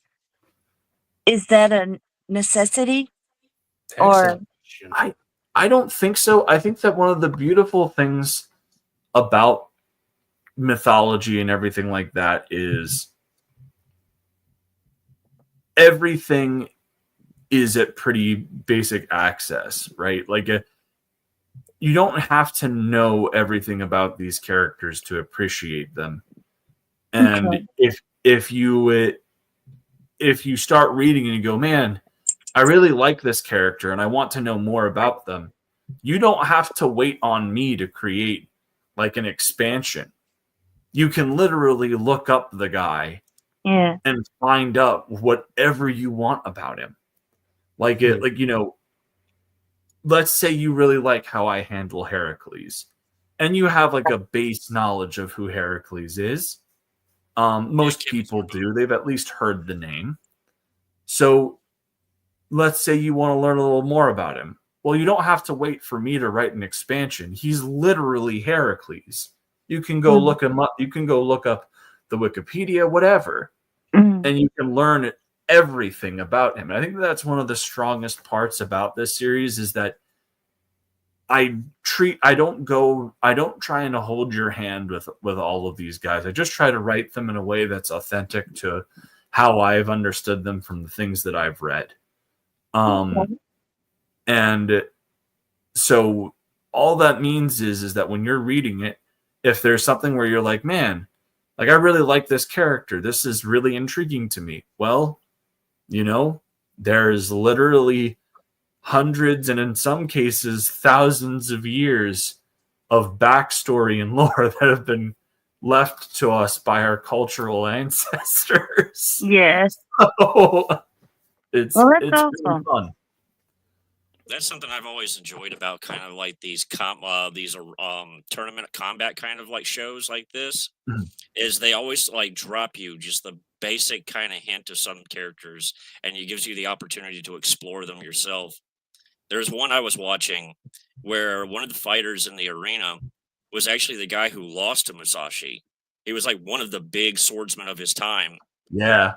is that a necessity? Excellent. Or I don't think so. I think that one of the beautiful things about mythology and everything like that is everything is at pretty basic access, right? Like you don't have to know everything about these characters to appreciate them. And okay, if you start reading and you go, man, I really like this character and I want to know more about them, you don't have to wait on me to create like an expansion. You can literally look up the guy, yeah, and find out whatever you want about him. Like it, like, you know, let's say you really like how I handle Heracles, and you have like a base knowledge of who Heracles is. Most people do. They've at least heard the name. So let's say you want to learn a little more about him. Well, you don't have to wait for me to write an expansion. He's literally Heracles. You can go look him up. You can go look up the Wikipedia, whatever, and you can learn everything about him. And I think that's one of the strongest parts about this series is that I don't try and hold your hand with all of these guys. I just try to write them in a way that's authentic to how I've understood them from the things that I've read. And so all that means is that when you're reading it, if there's something where you're like, man, like I really like this character, this is really intriguing to me. Well, there's literally hundreds and in some cases thousands of years of backstory and lore that have been left to us by our cultural ancestors. Yes. So it's awesome. really fun. That's something I've always enjoyed about kind of like these tournament combat kind of like shows like this, is they always like drop you just the basic kind of hint of some characters, and it gives you the opportunity to explore them yourself. There's one I was watching where one of the fighters in the arena was actually the guy who lost to Musashi. He was like one of the big swordsmen of his time. Yeah.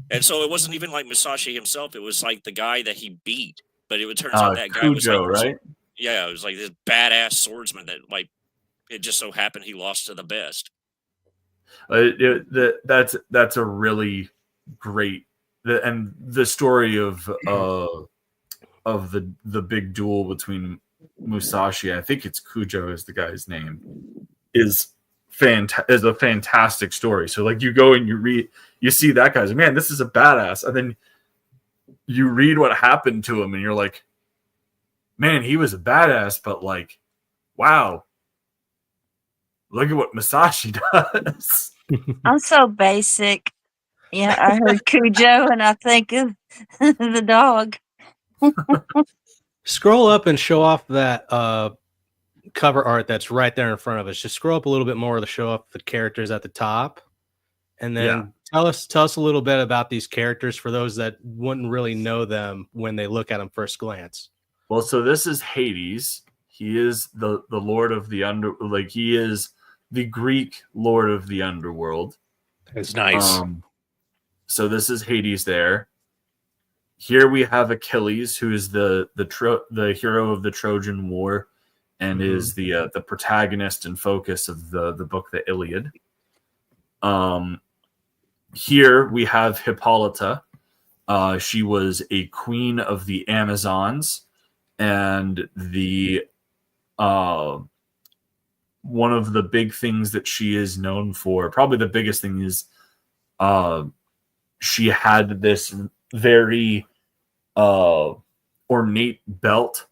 And so it wasn't even like Musashi himself. It was like the guy that he beat. But it turns out that guy Cujo, was like, right? Yeah, it was like this badass swordsman that like it just so happened he lost to the best. That's a really great and the story of the big duel between Musashi, I think it's Cujo is the guy's name, is a fantastic story. So like you go and you see that guy's, man, this is a badass, and then you read what happened to him and you're like, man, he was a badass, but like, wow, look at what Musashi does. I'm so basic. Yeah, I heard Cujo and I think of the dog. Scroll up and show off that cover art that's right there in front of us. Just scroll up a little bit more to show off the characters at the top. And then tell us a little bit about these characters for those that wouldn't really know them when they look at them first glance. Well, so this is Hades. He is the Lord of the he is the Greek Lord of the Underworld. It's nice. So this is Hades there. Here we have Achilles, who is the hero of the Trojan War and is the protagonist and focus of the book, the Iliad. Here we have Hippolyta. She was a queen of the Amazons, and the one of the big things that she is known for, probably the biggest thing, is she had this very ornate belt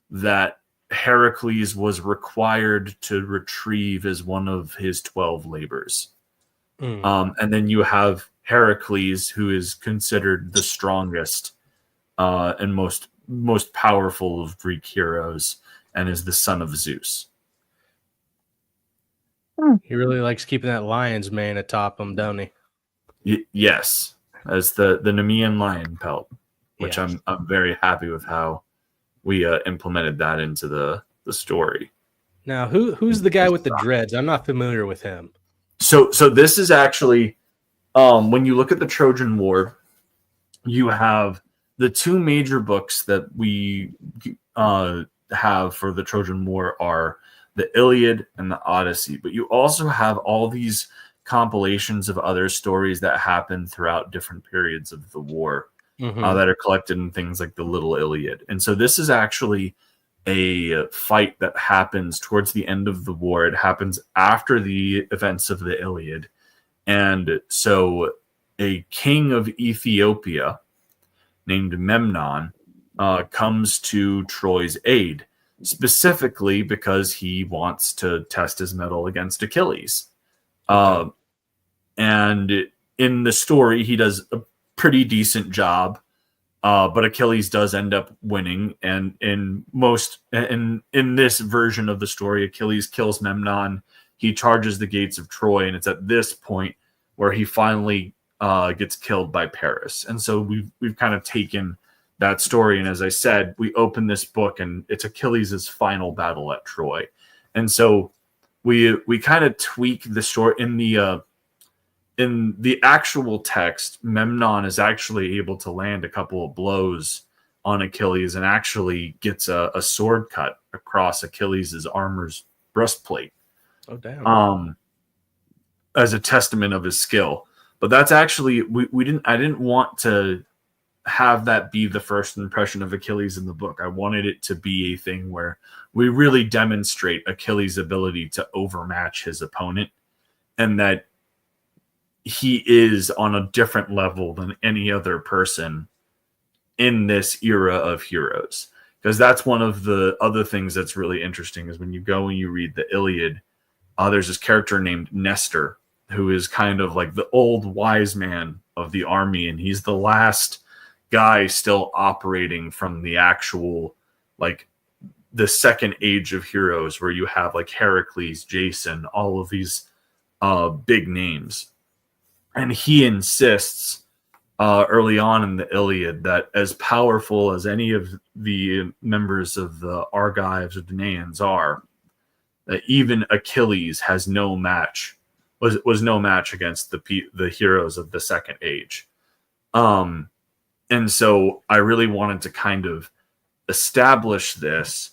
that Heracles was required to retrieve as one of his 12 labors. And then you have Heracles, who is considered the strongest and most powerful of Greek heroes, and is the son of Zeus. He really likes keeping that lion's mane atop him, don't he? Yes, as the Nemean lion pelt, which I'm very happy with how we implemented that into the story. Now, who's the guy with the dreads? I'm not familiar with him. So this is actually, when you look at the Trojan War, you have the two major books that we have for the Trojan War are the Iliad and the Odyssey. But you also have all these compilations of other stories that happen throughout different periods of the war that are collected in things like the Little Iliad. And so this is actually a fight that happens towards the end of the war. It happens after the events of the Iliad. And so a king of Ethiopia named Memnon comes to Troy's aid, specifically because he wants to test his mettle against Achilles. And in the story, he does a pretty decent job But Achilles does end up winning, and in this version of the story, Achilles kills Memnon. He charges the gates of Troy, and it's at this point where he finally gets killed by Paris. And so we've kind of taken that story, and as I said, we open this book, and it's Achilles' final battle at Troy. And so we kind of tweak the story in the actual text. Memnon is actually able to land a couple of blows on Achilles and actually gets a sword cut across Achilles' armor's breastplate. Oh, damn. As a testament of his skill. But that's actually, I didn't want to have that be the first impression of Achilles in the book. I wanted it to be a thing where we really demonstrate Achilles' ability to overmatch his opponent, and that he is on a different level than any other person in this era of heroes. Because that's one of the other things that's really interesting is when you go and you read the Iliad, there's this character named Nestor, who is kind of like the old wise man of the army, and he's the last guy still operating from the actual, like, the second age of heroes, where you have like Heracles, Jason, all of these big names. And he insists early on in the Iliad that as powerful as any of the members of the Argives or Danaans are, that even Achilles has no match, was no match against the heroes of the second age. And so I really wanted to kind of establish this,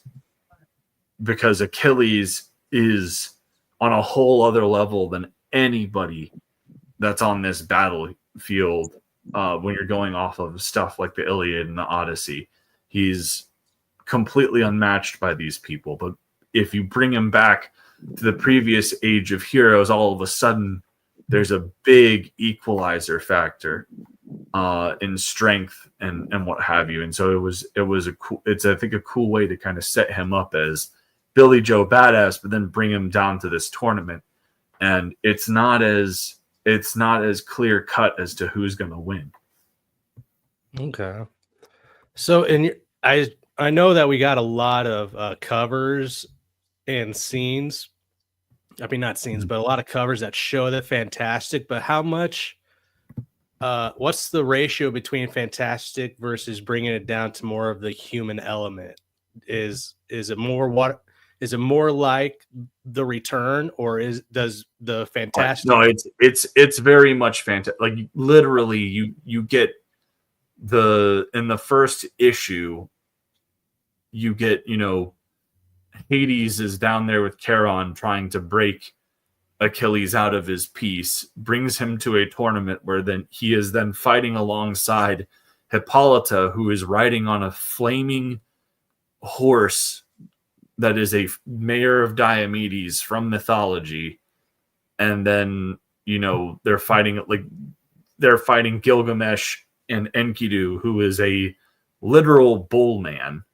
because Achilles is on a whole other level than anybody that's on this battlefield when you're going off of stuff like the Iliad and the Odyssey. He's completely unmatched by these people. But if you bring him back to the previous age of heroes, all of a sudden there's a big equalizer factor in strength and what have you. And so it's I think a cool way to kind of set him up as Billy Joe Badass, but then bring him down to this tournament, and it's not as clear cut as to who's going to win. Okay. So I know that we got a lot of covers and scenes. I mean, not scenes, but a lot of covers that show the Fantastic. But how much? What's the ratio between Fantastic versus bringing it down to more of the human element? Is it more Is it more like The Return, or does the Fantastic? No, it's very much fantastic. Like literally, you get in the first issue, you get, Hades is down there with Charon trying to break Achilles out of his piece, brings him to a tournament where then he is then fighting alongside Hippolyta, who is riding on a flaming horse that is a mayor of Diomedes from mythology. And then, they're fighting Gilgamesh and Enkidu, who is a literal bull man.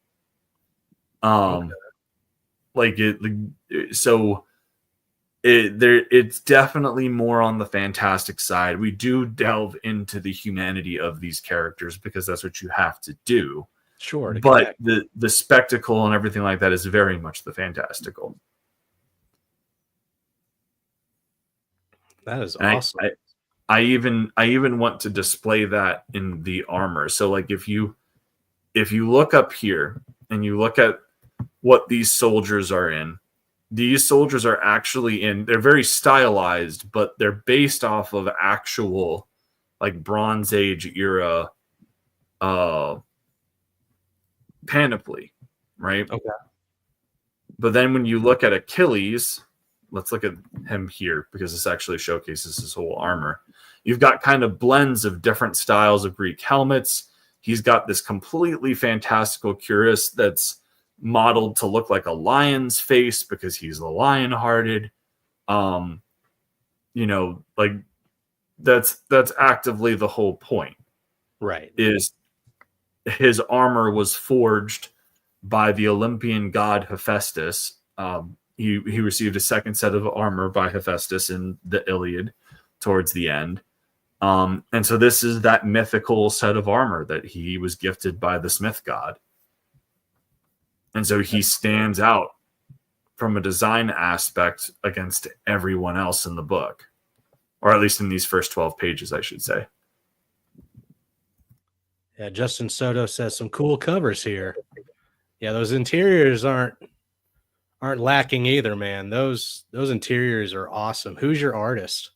It's definitely more on the fantastic side. We do delve into the humanity of these characters because that's what you have to do. Sure. But the spectacle and everything like that is very much the fantastical. That is awesome. I even want to display that in the armor. So like if you look up here and you look at what these soldiers are in, these soldiers are actually they're very stylized, but they're based off of actual like Bronze Age era panoply, right? Okay. But then when you look at Achilles, let's look at him here because this actually showcases his whole armor. You've got kind of blends of different styles of Greek helmets. He's got this completely fantastical cuirass that's modeled to look like a lion's face because he's the lion-hearted. Like that's actively the whole point. Right. Is his armor was forged by the Olympian god Hephaestus. He received a second set of armor by Hephaestus in the Iliad towards the end. And so this is that mythical set of armor that he was gifted by the Smith god. And so he stands out from a design aspect against everyone else in the book, or at least in these first 12 pages, I should say. Yeah, Justin Soto says some cool covers here. Yeah, those interiors aren't lacking either, man. Those interiors are awesome. Who's your artist?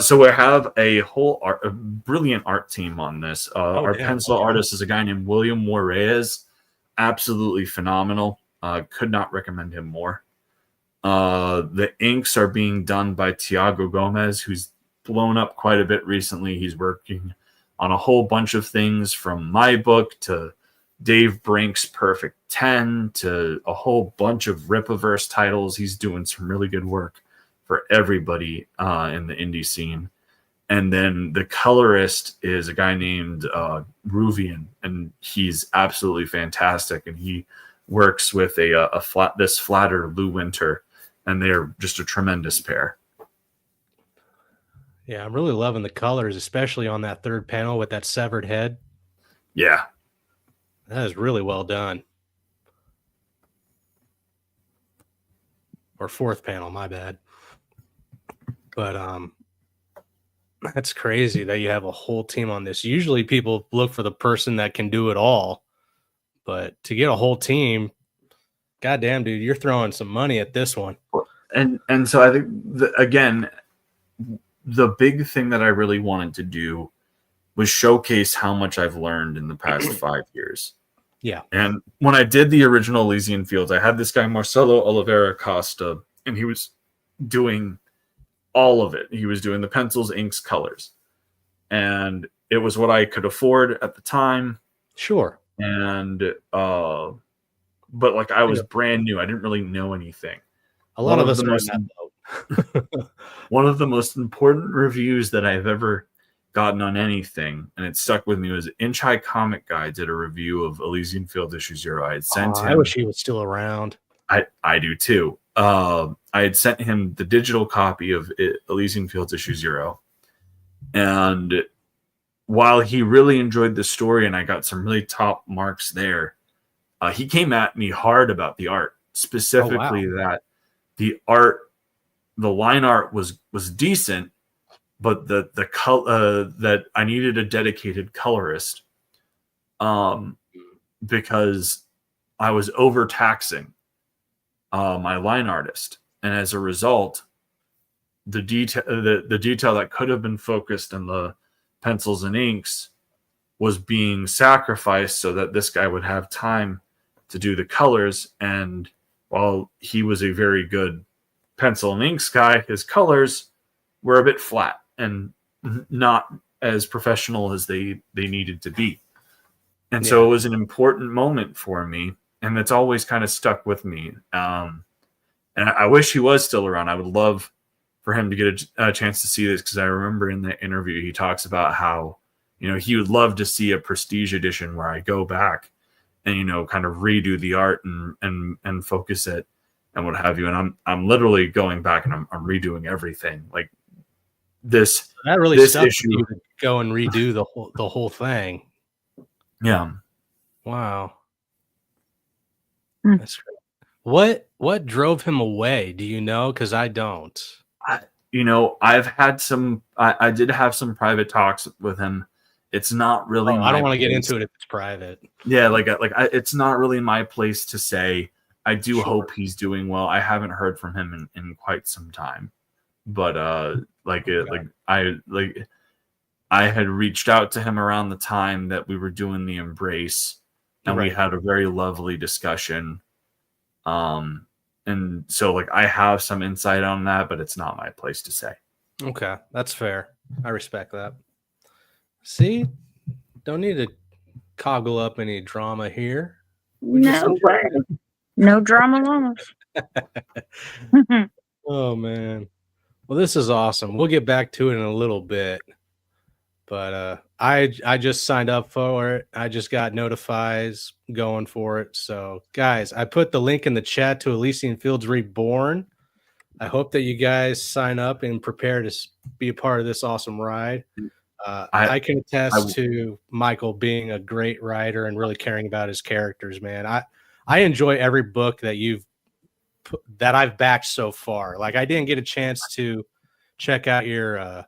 So we have a brilliant art team on this. Our damn. pencil artist is a guy named William Juarez. Absolutely phenomenal. Could not recommend him more. The inks are being done by Tiago Gomez, who's blown up quite a bit recently. He's working on a whole bunch of things, from my book to Dave Brink's Perfect 10 to a whole bunch of Ripaverse titles. He's doing some really good work for everybody in the indie scene. And then the colorist is a guy named Ruvian, and he's absolutely fantastic. And he works with this flatter Lou Winter, and they're just a tremendous pair. Yeah, I'm really loving the colors, especially on that third panel with that severed head. Yeah. That is really well done. Or fourth panel, my bad. But that's crazy that you have a whole team on this. Usually people look for the person that can do it all. But to get a whole team, goddamn, dude, you're throwing some money at this one. And so I think, again, the big thing that I really wanted to do was showcase how much I've learned in the past 5 years. Yeah. And when I did the original Elysian Fields, I had this guy, Marcelo Oliveira Costa, and he was doing all of it. He was doing the pencils, inks, colors. And it was what I could afford at the time. Sure. And, but like I was brand new. I didn't really know anything. A lot of us are in that boat. One of the most important reviews that I've ever gotten on anything, and it stuck with me, was Inch High Comic Guy did a review of Elysian Field issue 0. I had sent him. I wish he was still around. I do too. I had sent him the digital copy of Elysian Fields issue 0, and while he really enjoyed the story and I got some really top marks there, he came at me hard about the art, specifically that the art, the line art was decent, but the color that I needed a dedicated colorist, because I was overtaxing my line artist, and as a result, the detail that could have been focused in the pencils and inks was being sacrificed so that this guy would have time to do the colors. And while he was a very good pencil and inks guy, his colors were a bit flat and not as professional as they needed to be. And so it was an important moment for me, and it's always kind of stuck with me. And I wish he was still around. I would love for him to get a chance to see this, because I remember in the interview he talks about how, he would love to see a prestige edition where I go back and, kind of redo the art and focus it and what have you. And I'm literally going back and I'm redoing everything. Like this issue, you to go and redo the whole thing. Yeah. Wow. That's great. What drove him away? Do you know? Because I don't. I've had I did have some private talks with him. It's not really. I don't want to get into it if it's private. Yeah, it's not really my place to say. I do hope he's doing well. I haven't heard from him in quite some time, but I had reached out to him around the time that we were doing the Embrace, and we had a very lovely discussion. And so I have some insight on that, but it's not my place to say. Okay, that's fair. I respect that. See, don't need to coggle up any drama here. No drama loans. Oh man. Well, this is awesome. We'll get back to it in a little bit. But I just signed up for it. I just got notifies going for it. So, guys, I put the link in the chat to Elysian Fields Reborn. I hope that you guys sign up and prepare to be a part of this awesome ride. I can attest to Michael being a great writer and really caring about his characters, man. I enjoy every book that I've backed so far. Like, I didn't get a chance to check out your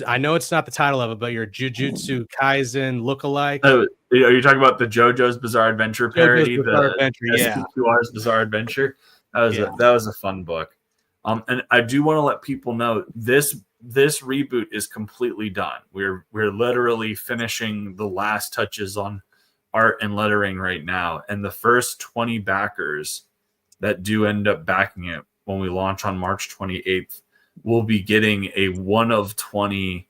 I know it's not the title of it, but your Jujutsu Kaisen lookalike. Oh, are you talking about the JoJo's Bizarre Adventure parody? Bizarre Adventure, yeah. SPQR's Bizarre Adventure. That was a fun book. And I do want to let people know this reboot is completely done. We're literally finishing the last touches on art and lettering right now. And the first 20 backers that do end up backing it when we launch on March 28th will be getting a 1 of 20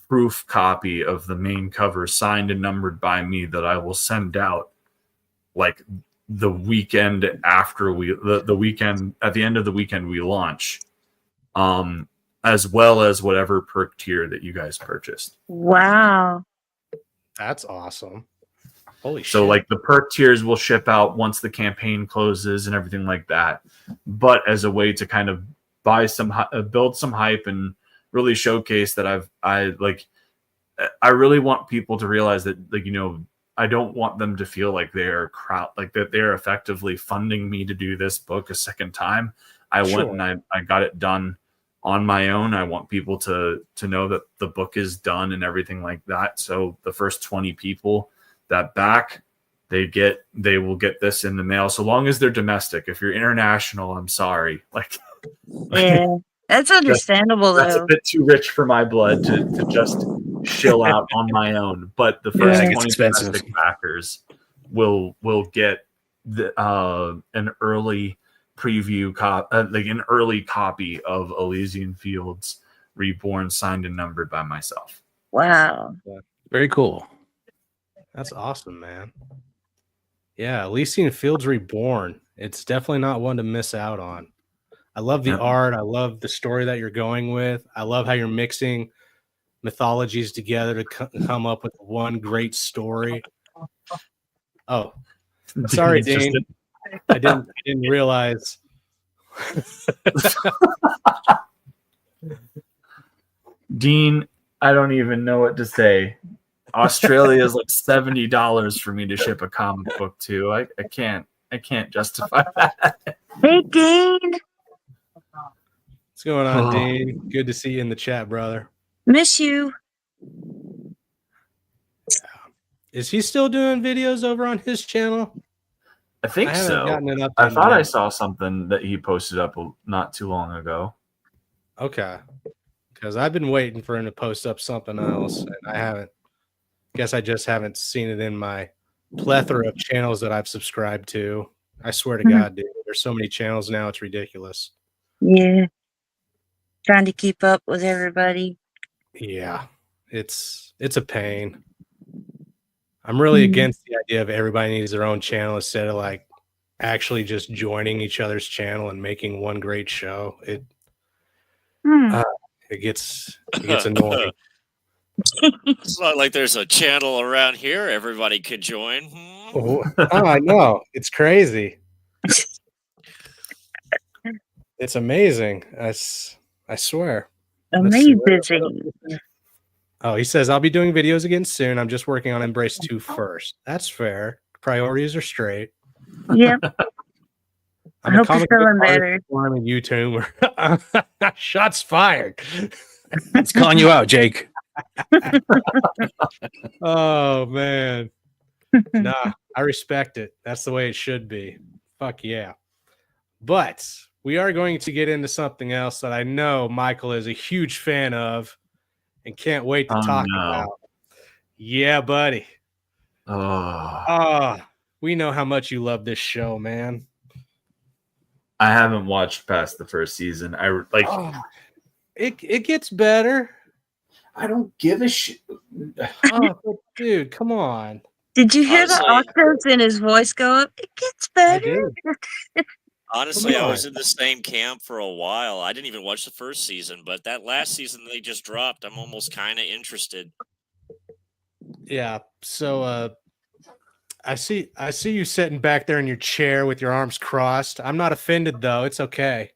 proof copy of the main cover signed and numbered by me that I will send out like the weekend after the weekend, at the end of the weekend we launch, as well as whatever perk tier that you guys purchased. Wow. That's awesome. Holy shit. So like the perk tiers will ship out once the campaign closes and everything like that. But as a way to kind of build some hype and really showcase that I really want people to realize that, like, you know, I don't want them to feel like they're that they're effectively funding me to do this book a second time. I went and I got it done on my own. I want people to know that the book is done and everything like that. So the first 20 people that back, they will get this in the mail, so long as they're domestic. If you're international, I'm sorry. Like, yeah, that's understandable. That's though. a bit too rich for my blood to just shill out on my own. But the first 20 domestic backers will get an early preview an early copy of Elysian Fields Reborn, signed and numbered by myself. Wow, very cool. That's awesome, man. Yeah, Elysian Fields Reborn. It's definitely not one to miss out on. I love the art. I love the story that you're going with. I love how you're mixing mythologies together to come up with one great story. Oh, sorry, Dean. I didn't realize. Dean, I don't even know what to say. Australia is like $70 for me to ship a comic book to. I can't justify that. Hey, Dean. What's going on, Dean? Good to see you in the chat, brother. Miss you. Is he still doing videos over on his channel? I think so. I thought I saw something that he posted up not too long ago. Okay. Because I've been waiting for him to post up something else, and I haven't. Guess I just haven't seen it in my plethora of channels that I've subscribed to. I swear to God, dude, there's so many channels now, it's ridiculous. Yeah. Trying to keep up with everybody. Yeah. It's a pain. I'm really against the idea of everybody needs their own channel instead of like actually just joining each other's channel and making one great show. It gets annoying. It's not like there's a channel around here everybody could join. Oh, I know. It's crazy. It's amazing. I swear. Amazing. Oh, he says, I'll be doing videos again soon. I'm just working on Embrace 2 first. That's fair. Priorities are straight. Yep. I hope you're feeling better. I'm a YouTuber. Shots fired. It's calling you out, Jake. Oh, man. Nah, I respect it. That's the way it should be. Fuck yeah. But we are going to get into something else that I know Michael is a huge fan of and can't wait to talk about. Yeah, buddy. We know how much you love this show, man. I haven't watched past the first season. It gets better. I don't give a shit. Dude, come on. Did you hear the octaves in his voice go up? It gets better. Honestly, I was in the same camp for a while. I didn't even watch the first season, but that last season they just dropped, I'm almost kind of interested. Yeah. So I see you sitting back there in your chair with your arms crossed. I'm not offended though. It's okay.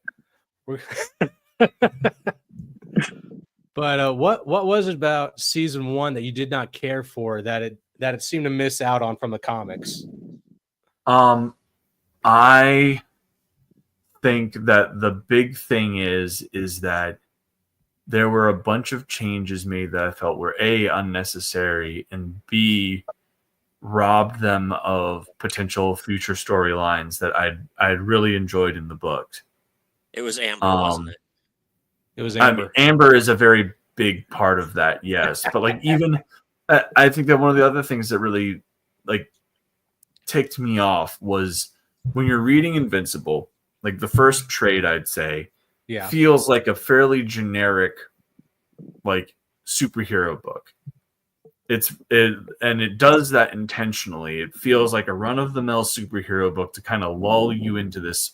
But what was it about season 1 that you did not care for that it seemed to miss out on from the comics? I think that the big thing is that there were a bunch of changes made that I felt were A, unnecessary, and B, robbed them of potential future storylines that I'd really enjoyed in the books. It was Amber, wasn't it? It was Amber. I mean, Amber is a very big part of that, yes. But like even I think that one of the other things that really like ticked me off was when you're reading Invincible, like the first trade, I'd say, feels like a fairly generic like superhero book. It does that intentionally. It feels like a run-of-the-mill superhero book to kind of lull you into this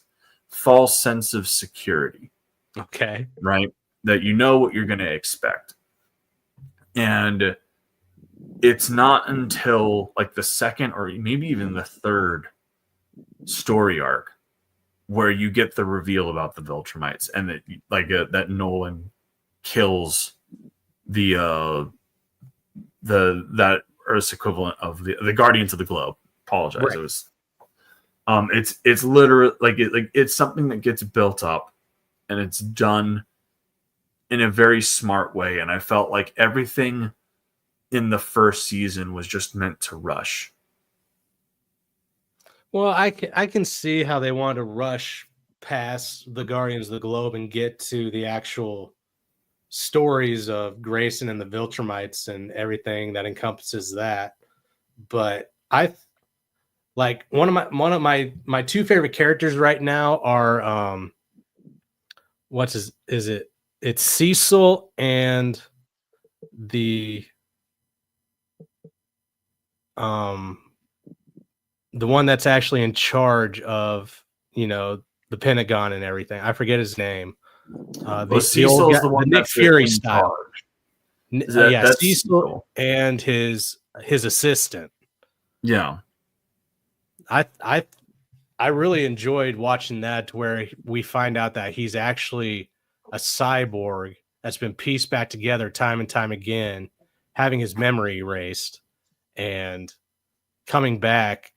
false sense of security. Okay. Right? That you know what you're going to expect. And it's not until like the second or maybe even the third story arc where you get the reveal about the Viltrumites and that that Nolan kills the Earth's equivalent of the Guardians of the Globe. Apologize. Right. It was it's literally it's something that gets built up and it's done in a very smart way. And I felt like everything in the first season was just meant to rush. Well, I can see how they want to rush past the Guardians of the Globe and get to the actual stories of Grayson and the Viltrumites and everything that encompasses that. But I like one of my two favorite characters right now are it's Cecil and the one that's actually in charge of, the Pentagon and everything. I forget his name. Cecil's the one Nick that's Fury in style. Charge. That's Cecil and his assistant. Yeah. I really enjoyed watching that, to where we find out that he's actually a cyborg that's been pieced back together time and time again, having his memory erased and coming back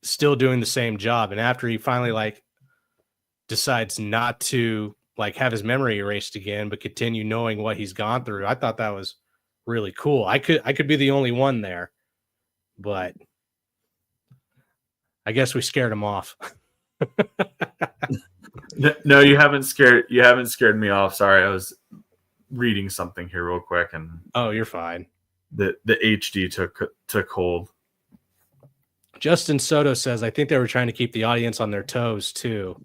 still doing the same job. And after he finally decides not to have his memory erased again, but continue knowing what he's gone through, I thought that was really cool. I could be the only one there, but I guess we scared him off. No, you haven't scared me off. Sorry, I was reading something here real quick, and oh, you're fine. The HD took hold. Justin Soto says, I think they were trying to keep the audience on their toes too.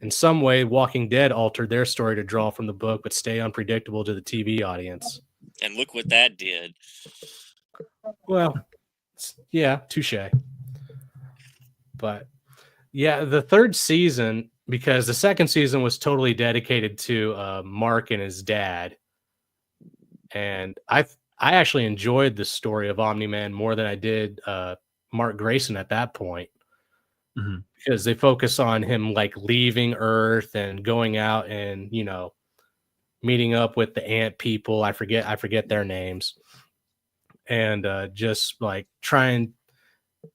In some way, Walking Dead altered their story to draw from the book, but stay unpredictable to the TV audience. And look what that did. Well, yeah, touche. But yeah, the third season, because the second season was totally dedicated to Mark and his dad. And I actually enjoyed the story of Omni-Man more than I did Mark Grayson at that point. Mm-hmm. Because they focus on him leaving Earth and going out and, meeting up with the ant people. I forget their names. And just trying.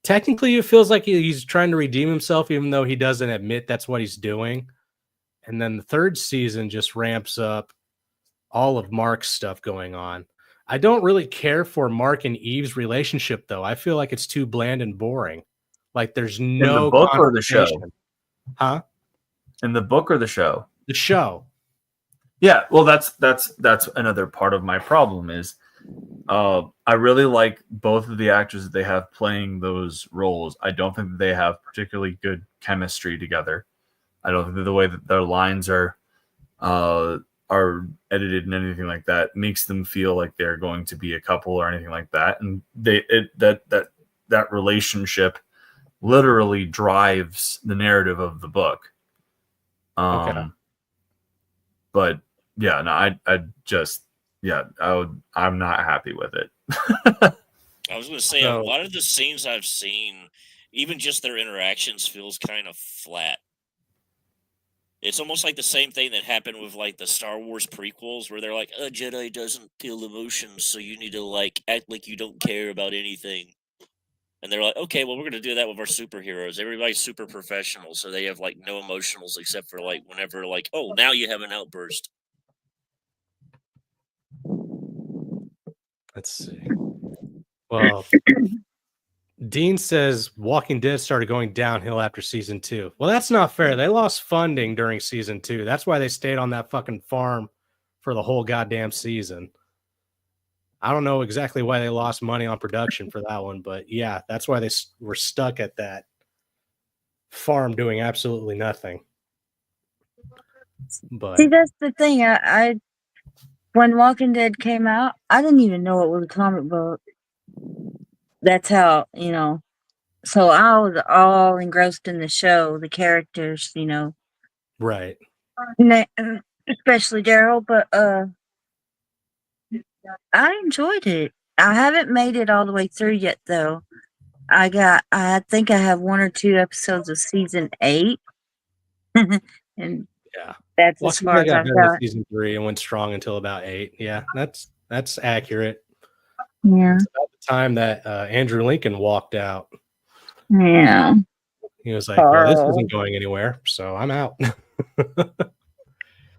Technically, it feels like he's trying to redeem himself, even though he doesn't admit that's what he's doing. And then the third season just ramps up all of Mark's stuff going on. I don't really care for Mark and Eve's relationship, though. I feel like it's too bland and boring. There's no in the book or the show, huh? In the book or the show? The show. Yeah, well, that's another part of my problem is I really like both of the actors that they have playing those roles. I don't think that they have particularly good chemistry together. I don't think that the way that their lines are edited and anything like that makes them feel like they're going to be a couple or anything like that. And that relationship literally drives the narrative of the book. Okay. But yeah, no, I'm not happy with it. I was going to say, a So, lot of the scenes I've seen, even just their interactions, feels kind of flat. It's almost like the same thing that happened with like the Star Wars prequels, where they're like, "A Jedi doesn't feel emotions, so you need to like act like you don't care about anything." And they're like, "Okay, well, we're going to do that with our superheroes. Everybody's super professional, so they have like no emotionals except for like whenever like, oh, now you have an outburst." let's see. Well, Dean says Walking Dead started going downhill after season 2. Well, that's not fair. They lost funding during season 2. That's why they stayed on that fucking farm for the whole goddamn season. I don't know exactly why they lost money on production for that one, but yeah, that's why they were stuck at that farm doing absolutely nothing. But See, that's the thing. I when Walking Dead came out, I didn't even know it was a comic book. That's how, so I was all engrossed in the show, the characters, right. especially Daryl, but I enjoyed it. I haven't made it all the way through yet, though. I think I have 1 or 2 episodes of season 8, and Yeah. that's as Walking far Dead as got I've better in got. season 3 and went strong until about 8. Yeah, that's accurate. Yeah, It's about the time that Andrew Lincoln walked out. yeah. He was like, "Well, this Oh. isn't going anywhere, so I'm out."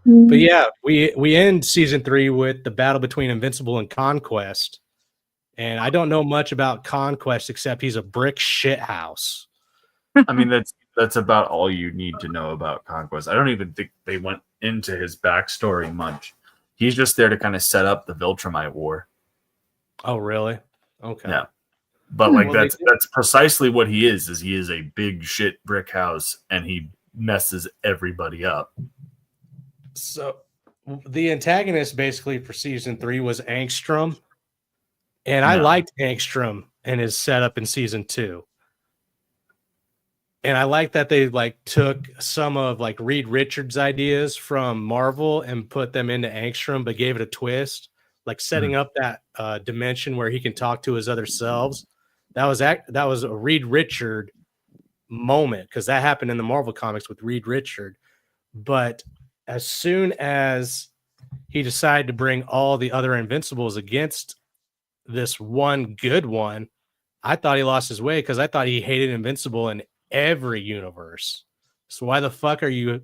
Mm. But yeah, we end season 3 with the battle between Invincible and Conquest. And I don't know much about Conquest except he's a brick shit house. I mean, that's about all you need to know about Conquest. I don't even think they went into his backstory much. He's just there to kind of set up the Viltrumite War. Oh, really? Okay. Yeah. But like Well, that's precisely what he is he is a big shit brick house and he messes everybody up. So the antagonist basically for season 3 was Angstrom. And I liked Angstrom and his setup in season 2. And I like that they like took some of like Reed Richards' ideas from Marvel and put them into Angstrom, but gave it a twist, like setting up that dimension where he can talk to his other selves. That was a Reed Richard moment because that happened in the Marvel comics with Reed Richard. But as soon as he decided to bring all the other Invincibles against this one good one, I thought he lost his way because I thought he hated Invincible in every universe. So why the fuck are you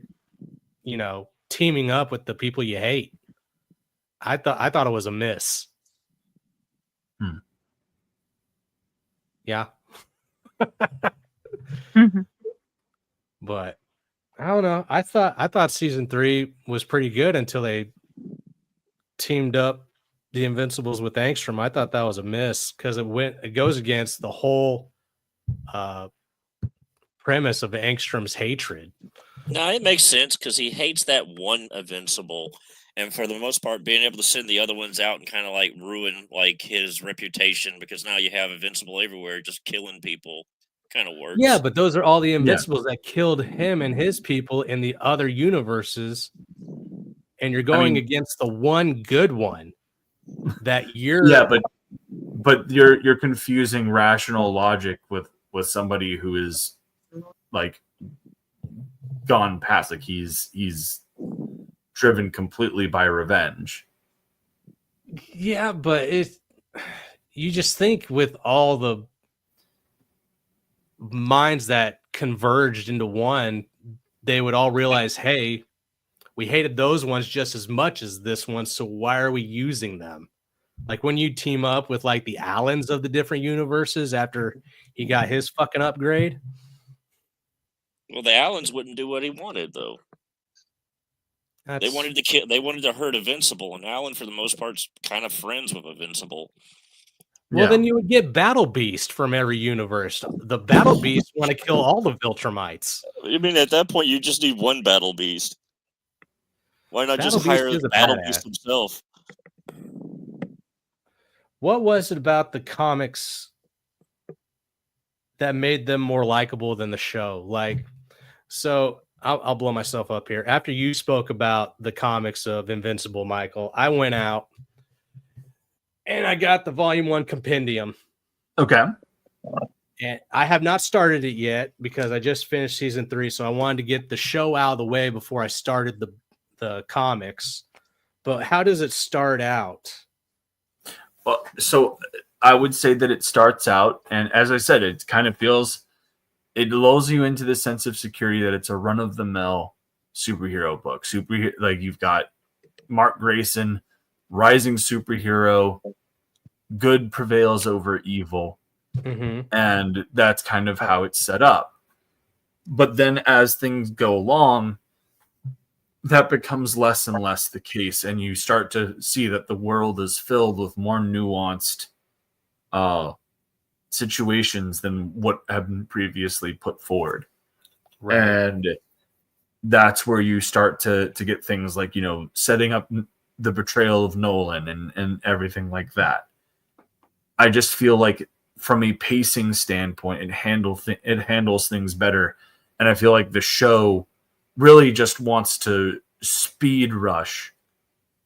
teaming up with the people you hate? I thought it was a miss. Yeah. But I don't know. I thought season 3 was pretty good until they teamed up the Invincibles with Angstrom. I thought that was a miss because it goes against the whole premise of Angstrom's hatred. No, it makes sense because he hates that one Invincible, and for the most part, being able to send the other ones out and kind of like ruin like his reputation because now you have Invincible everywhere, just killing people, kind of works. Yeah, but those are all the Invincibles that killed him and his people in the other universes, and you're going against the one good one that you're. Yeah, but you're confusing rational logic with somebody who is like gone past, like he's driven completely by revenge. Yeah, but you just think with all the minds that converged into one, they would all realize, hey, we hated those ones just as much as this one, so why are we using them? Like when you team up with like the Allens of the different universes after he got his fucking upgrade. Well, the Allens wouldn't do what he wanted though. They wanted to kill. They wanted to hurt Invincible, and Allen, for the most part, is kind of friends with Invincible. Well, then you would get Battle Beast from every universe. The Battle Beast want to kill all the Viltrumites. I mean, at that point, you just need one Battle Beast. Why not just hire the Battle Beast himself? What was it about the comics that made them more likable than the show? Like, so I'll blow myself up here. After you spoke about the comics of Invincible, Michael, I went out and I got the Volume 1 compendium. Okay. And I have not started it yet because I just finished season 3, so I wanted to get the show out of the way before I started the comics. But how does it start out? Well, so I would say that it starts out, and as I said, it kind of feels, it lulls you into the sense of security that it's a run-of-the-mill superhero book. Like you've got Mark Grayson, rising superhero, good prevails over evil. Mm-hmm. And that's kind of how it's set up. But then as things go along, that becomes less and less the case, and you start to see that the world is filled with more nuanced situations than what have been previously put forward. Right. And that's where you start to get things like, setting up the betrayal of Nolan and everything like that. I just feel like from a pacing standpoint, it handles things better. And I feel like the show really just wants to speed rush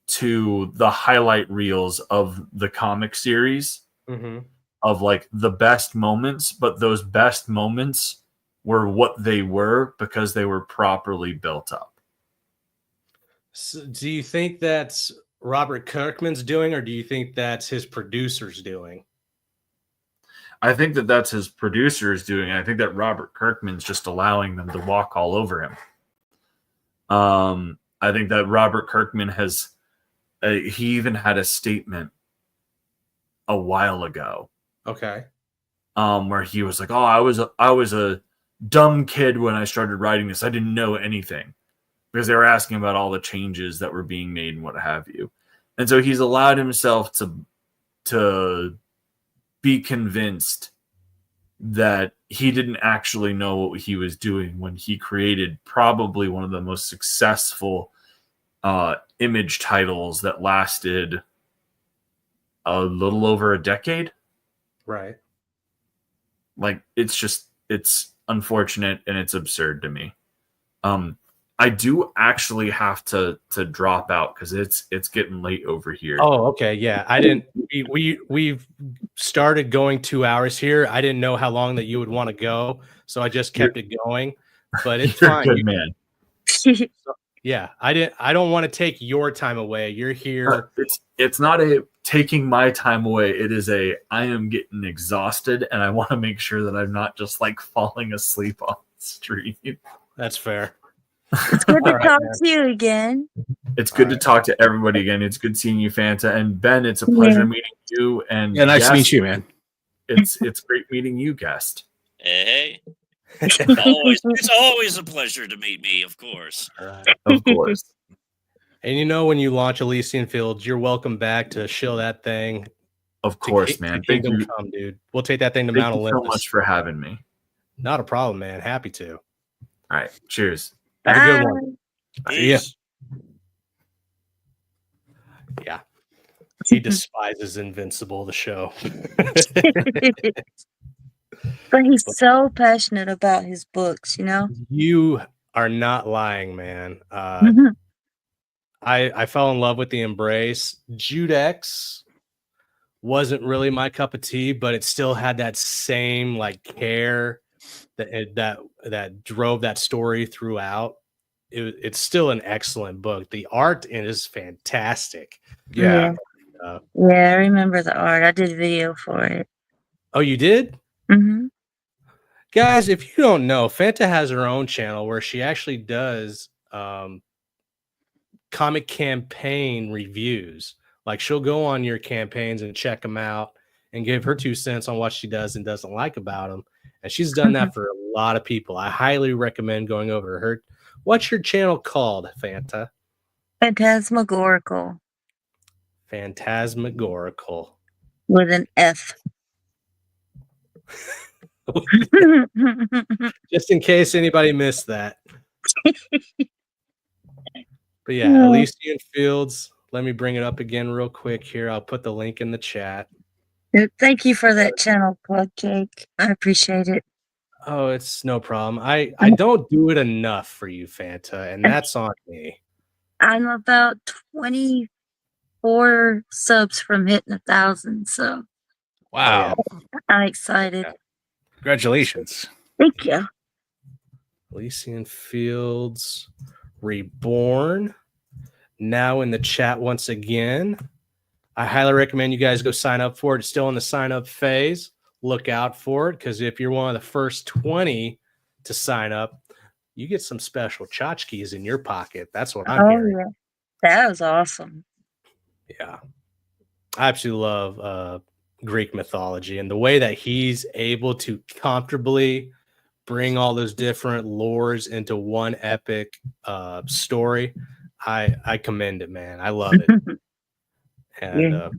to the highlight reels of the comic series, Mm-hmm. of like the best moments, but those best moments were what they were because they were properly built up. So do you think that's Robert Kirkman's doing, or do you think that's his producers doing? I think that that's his producers doing. I think that Robert Kirkman's just allowing them to walk all over him. I think that Robert Kirkman has, he even had a statement a while ago. Okay. Where he was like, "Oh, I was a dumb kid when I started writing this. I didn't know anything," because they were asking about all the changes that were being made and what have you. And so he's allowed himself to be convinced that he didn't actually know what he was doing when he created probably one of the most successful Image titles that lasted a little over a decade. Right. Like, it's unfortunate and it's absurd to me. I do actually have to drop out because it's getting late over here. Oh, okay. Yeah. I didn't, we've started going 2 hours here. I didn't know how long that you would want to go. So I just kept it going, but it's You're fine. a good man. Yeah. I don't want to take your time away. You're here. It's not a taking my time away. It is I am getting exhausted and I want to make sure that I'm not just like falling asleep on the street. That's fair. It's good to All right, talk man. to you again. It's good All to right. talk to everybody again. It's good seeing you, Fanta. And Ben, it's a pleasure meeting you. And Yeah, nice to guest, meet you, man. It's great meeting you, guest. Hey. It's always a pleasure to meet me, of course. All right. Of course. And when you launch Elysian Fields, you're welcome back to shill that thing. Of course, man. Thank Kingdom you. Come, dude. We'll take that thing to Thank Mount you so Olympus. much for having me. Not a problem, man. Happy to. All right. Cheers. Have a good one. Yeah. Peace. Yeah. He despises Invincible, the show. But he's so passionate about his books, You are not lying, man. I fell in love with The Embrace. Judex wasn't really my cup of tea, but it still had that same like care that drove that story throughout. It's still an excellent book. The art is fantastic. Yeah. Yeah, I remember the art. I did a video for it. Oh, you did? Mm-hmm. Guys, if you don't know, Fanta has her own channel where she actually does comic campaign reviews. Like, she'll go on your campaigns and check them out and give her 2 cents on what she does and doesn't like about them. And she's done that for a lot of people. I highly recommend going over to her. What's your channel called, Fanta? Phantasmagorical Phantasmagorical. with an F. Just in case anybody missed that. But yeah, Elysian Fields. Let me bring it up again real quick here. I'll put the link in the chat. Thank you for that channel plug, Jake. I appreciate it. Oh, it's no problem. I don't do it enough for you, Fanta, and that's on me. I'm about 24 subs from hitting 1,000, so Wow. I'm excited. Yeah. Congratulations. Thank you. Elysian Fields Reborn. Now in the chat once again. I highly recommend you guys go sign up for it. It's still in the sign up phase. Look out for it, because if you're one of the first 20 to sign up, you get some special tchotchkes in your pocket. That's what I'm hearing. Yeah. That was awesome. Yeah. I absolutely love Greek mythology, and the way that he's able to comfortably bring all those different lores into one epic story. I commend it, man. I love it. And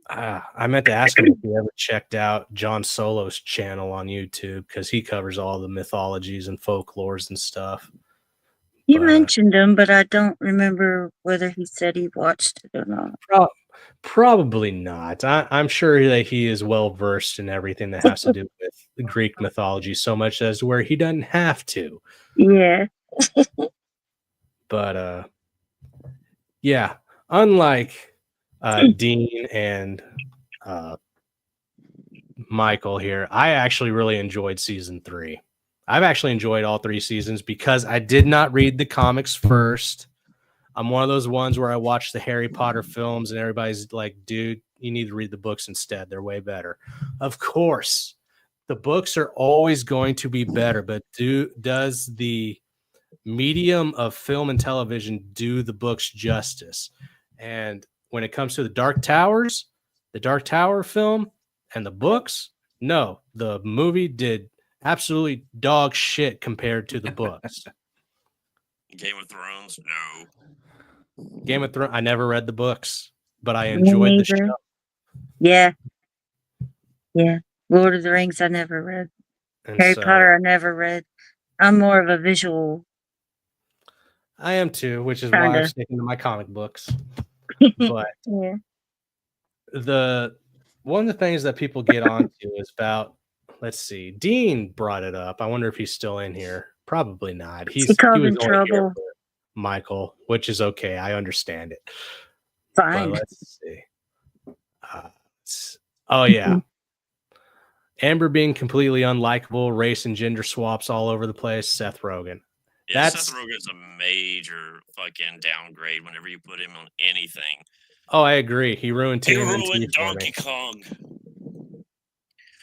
I meant to ask him if he ever checked out John Solo's channel on YouTube, because he covers all the mythologies and folklores and stuff. You mentioned him, but I don't remember whether he said he watched it or not. Probably not. I'm sure that he is well versed in everything that has to do with the Greek mythology, so much as where he doesn't have to. Yeah. But yeah, unlike Dean and Michael here, I actually really enjoyed season 3. I've actually enjoyed all 3 seasons because I did not read the comics first. I'm one of those ones where I watch the Harry Potter films and everybody's like, dude, you need to read the books instead. They're way better. Of course, the books are always going to be better, but does the medium of film and television do the books justice? And when it comes to the Dark Tower film and the books, no, the movie did absolutely dog shit compared to the books. Game of Thrones, no. Game of Thrones, I never read the books, but I enjoyed the show. Yeah. Lord of the Rings, I never read. And Harry Potter, I never read. I'm more of a visual. I am too, which is why I'm sticking to my comic books. But one of the things that people get onto is about, let's see, Dean brought it up. I wonder if he's still in here. Probably not. He was in trouble. Michael, which is okay. I understand it. Fine. But let's see. Oh yeah. Amber being completely unlikable, race and gender swaps all over the place. Seth Rogen. Yeah, Seth Rogen's a major fucking downgrade whenever you put him on anything. Oh, I agree. He ruined Donkey Kong.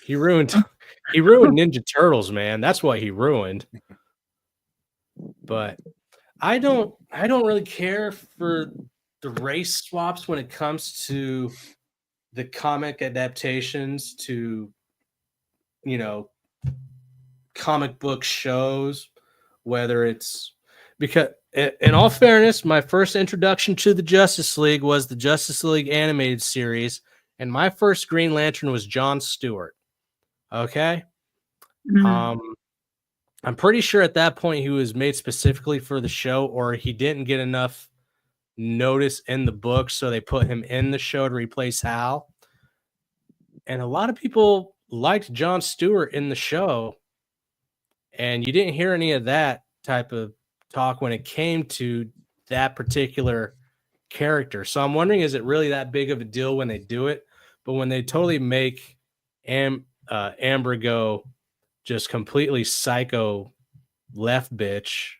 He ruined Ninja Turtles, man. That's what he ruined. But I don't really care for the race swaps when it comes to the comic adaptations to, comic book shows, whether it's because, in all fairness, my first introduction to the Justice League was the Justice League animated series, and my first Green Lantern was John Stewart. Okay? Mm-hmm. I'm pretty sure at that point he was made specifically for the show, or he didn't get enough notice in the book, so they put him in the show to replace Hal. And a lot of people liked John Stewart in the show, and you didn't hear any of that type of talk when it came to that particular character. So I'm wondering, is it really that big of a deal when they do it? But when they totally make Amber go just completely psycho left bitch,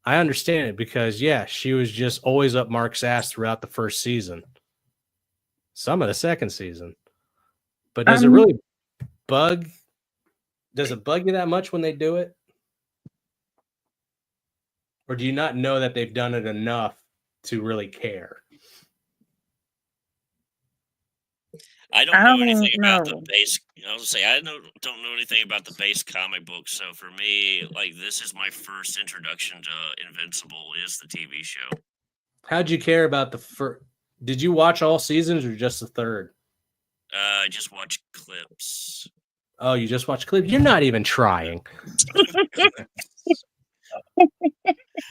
I understand it, because she was just always up Mark's ass throughout the first season, some of the second season. But does it really bug you that much when they do it? Or do you not know that they've done it enough to really care? I don't know anything about the base. I was say I don't know anything about the base comic book. So for me, like, this is my first introduction to Invincible is the TV show. How'd you care about the first? Did you watch all seasons or just the third? I just watched clips. Oh, you just watched clips? You're not even trying.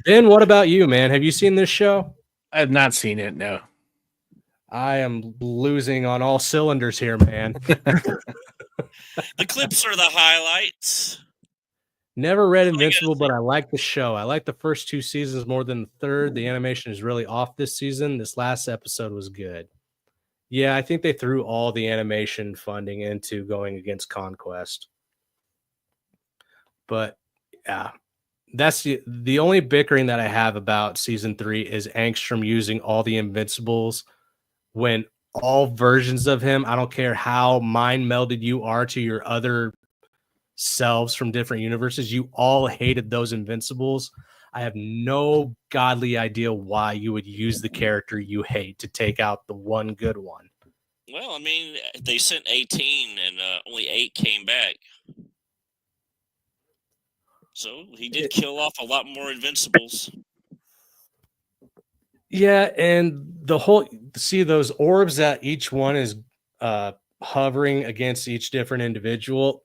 Ben, what about you, man? Have you seen this show? I have not seen it, no. I am losing on all cylinders here, man. The clips are the highlights. Never read Invincible, but I like the show. I like the first 2 seasons more than the third. The animation is really off this season. This last episode was good. Yeah, I think they threw all the animation funding into going against Conquest. But yeah, that's the only bickering that I have about season 3 is Angstrom using all the Invincibles when all versions of him, I don't care how mind melded you are to your other selves from different universes, you all hated those Invincibles. I have no godly idea why you would use the character you hate to take out the one good one. Well, I mean, they sent 18 and only 8 came back. So he did kill off a lot more Invincibles. Yeah, and the whole those orbs that each one is hovering against each different individual,